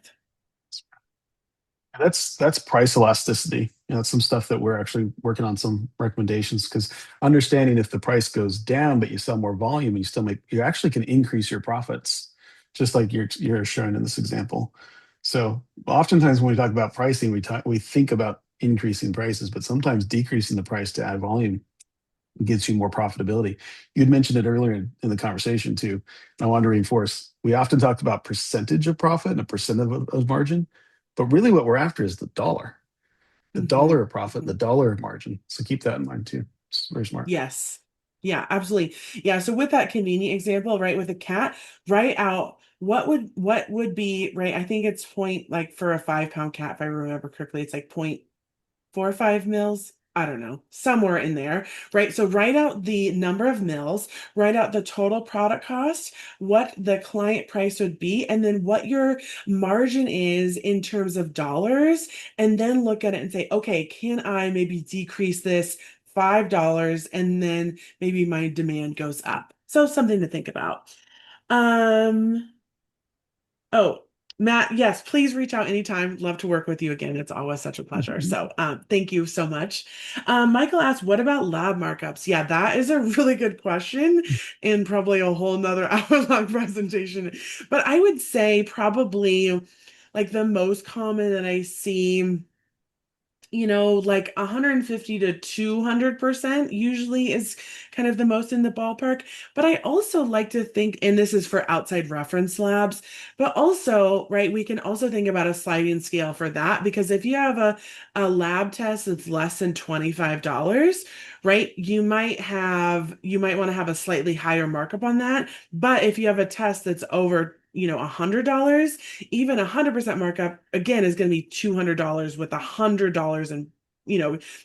That's price elasticity. That's some stuff that we're actually working on some recommendations because understanding if the price goes down, but you sell more volume, you still make you actually can increase your profits, just like you're showing in this example. So oftentimes when we talk about pricing, we think about increasing prices, but sometimes decreasing the price to add volume gets you more profitability. You'd mentioned it earlier in the conversation too. And I want to reinforce, we often talked about percentage of profit and a percent of margin, but really what we're after is the Hmm. dollar of profit, the dollar of margin. So keep that in mind too. It's very smart. Yes. Yeah, absolutely. Yeah, so with that convenient example, right, with a cat, write out what would be, right? I think it's point like for a 5 pound cat, if I remember correctly, it's like 0.45 mils. I don't know, somewhere in there, right? So write out the number of mils, write out the total product cost, what the client price would be, and then what your margin is in terms of dollars, and then look at it and say, okay, can I maybe decrease this $5 and then maybe my demand goes up? So something to think about. Um, Oh, Matt, yes, please reach out anytime. Love to work with you again. It's always such a pleasure. So, thank you so much. Michael asked, what about lab markups? Yeah, that is a really good question and probably a whole nother hour-long presentation. But I would say probably like the most common that I see, like 150 to 200% usually is kind of the most in the ballpark. But I also like to think, and this is for outside reference labs, but also, right, we can also think about a sliding scale for that because if you have a lab test that's less than $25, right, you might want to have a slightly higher markup on that. But if you have a test that's over, $100, even 100% markup again is going to be $200 with $100 and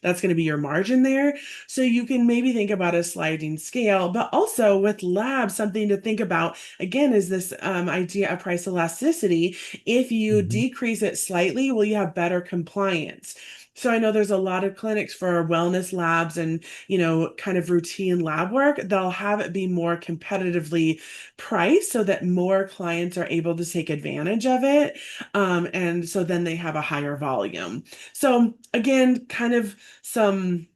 that's going to be your margin there. So you can maybe think about a sliding scale, but also with labs, something to think about again is this idea of price elasticity. If you Mhm. decrease it slightly, will you have better compliance? So I know there's a lot of clinics for wellness labs and, kind of routine lab work. They'll have it be more competitively price so that more clients are able to take advantage of it. And so then they have a higher volume. So again, kind of some,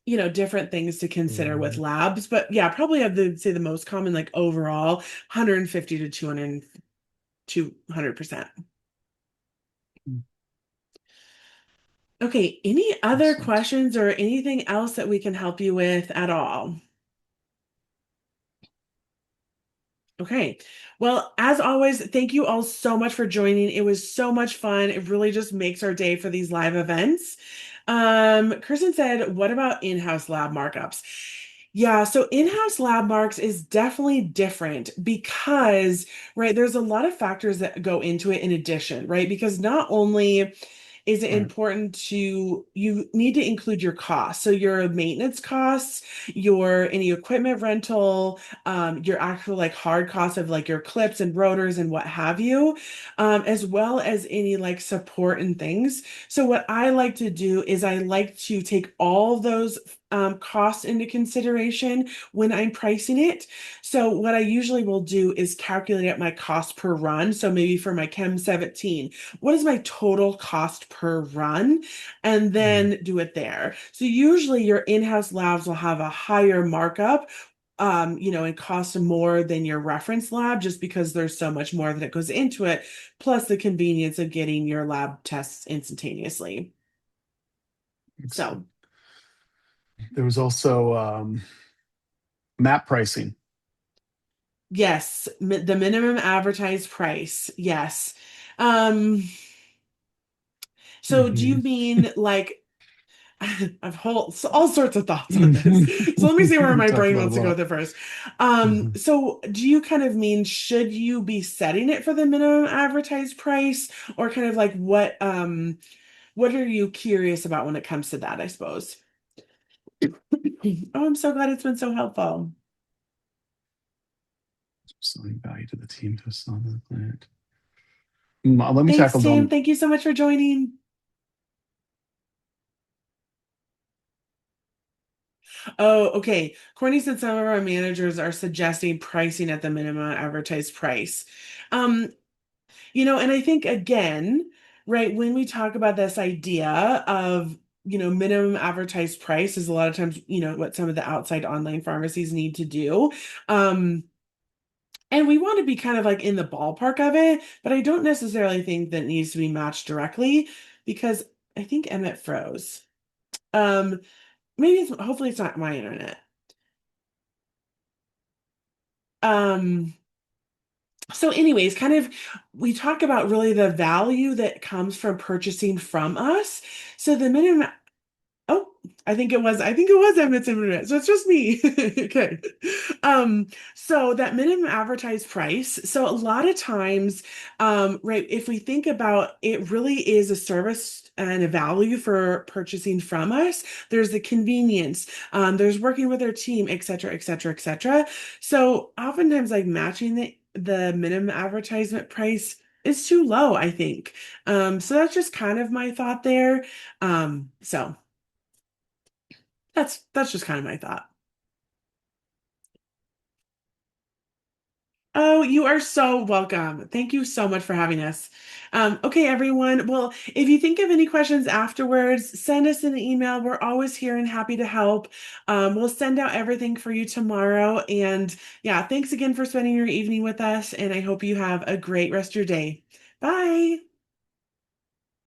different things to consider with labs. But yeah, probably I would say the most common, like overall, 150 to 200%. Okay, any other Excellent. questions or anything else that we can help you with at all? Okay. Well, as always, thank you all so much for joining. It was so much fun. It really just makes our day for these live events. Kristen said, what about in-house lab markups? Yeah, so in-house lab marks is definitely different because, right, there's a lot of factors that go into it in addition, right? Because not only is it Right. important you need to include your costs. So your maintenance costs, your any equipment rental, your actual like hard costs of like your clips and rotors and what have you, as well as any like support and things. So what I like to do is I like to take all those costs into consideration when I'm pricing it. So what I usually will do is calculate out my cost per run. So maybe for my Chem 17, what is my total cost per run? And Mm. then do it there. So usually your in-house labs will have a higher markup, and cost more than your reference lab just because there's so much more that goes into it, plus the convenience of getting your lab tests instantaneously. Excellent. So There was also map pricing. yes, the minimum advertised price. Yes. Um, so do you Mhm. mean like I've all sorts of thoughts on this. So let me see where We my talked brain about wants a to go with lot. it first. Mhm. So do you kind of mean should you be setting it for the minimum advertised price, or kind of like what are you curious about when it comes to that, I suppose? Oh, I'm so glad it's been so helpful. Selling value to the team to sell to the client. Let me Thanks, tackle Tim. Dom. Thank you so much for joining. Oh, okay. Courtney said some of our managers are suggesting pricing at the minimum advertised price. Um, and I think again, right, when we talk about this idea of, minimum advertised price is a lot of times, what some of the outside online pharmacies need to do. Um, and we want to be kind of like in the ballpark of it, but I don't necessarily think that needs to be matched directly because I think Emmett froze. Um, maybe hopefully it's not my internet. Um, so anyways, kind of we talk about really the value that comes from purchasing from us. So the minimum Oh, I think it was Emmett's internet. So it's just me. Okay. Um, so that minimum advertised price. So a lot of times, right, if we think about it really is a service and a value for purchasing from us. There's the convenience, there's working with our team, et cetera, et cetera, et cetera. So oftentimes like matching the minimum advertisement price is too low, I think. So that's just kind of my thought there. So that's just kind of my thought. Oh, you are so welcome. Thank you so much for having us. Okay, everyone. Well, if you think of any questions afterwards, send us an email. We're always here and happy to help. We'll send out everything for you tomorrow. And yeah, thanks again for spending your evening with us. And I hope you have a great rest of your day. Bye.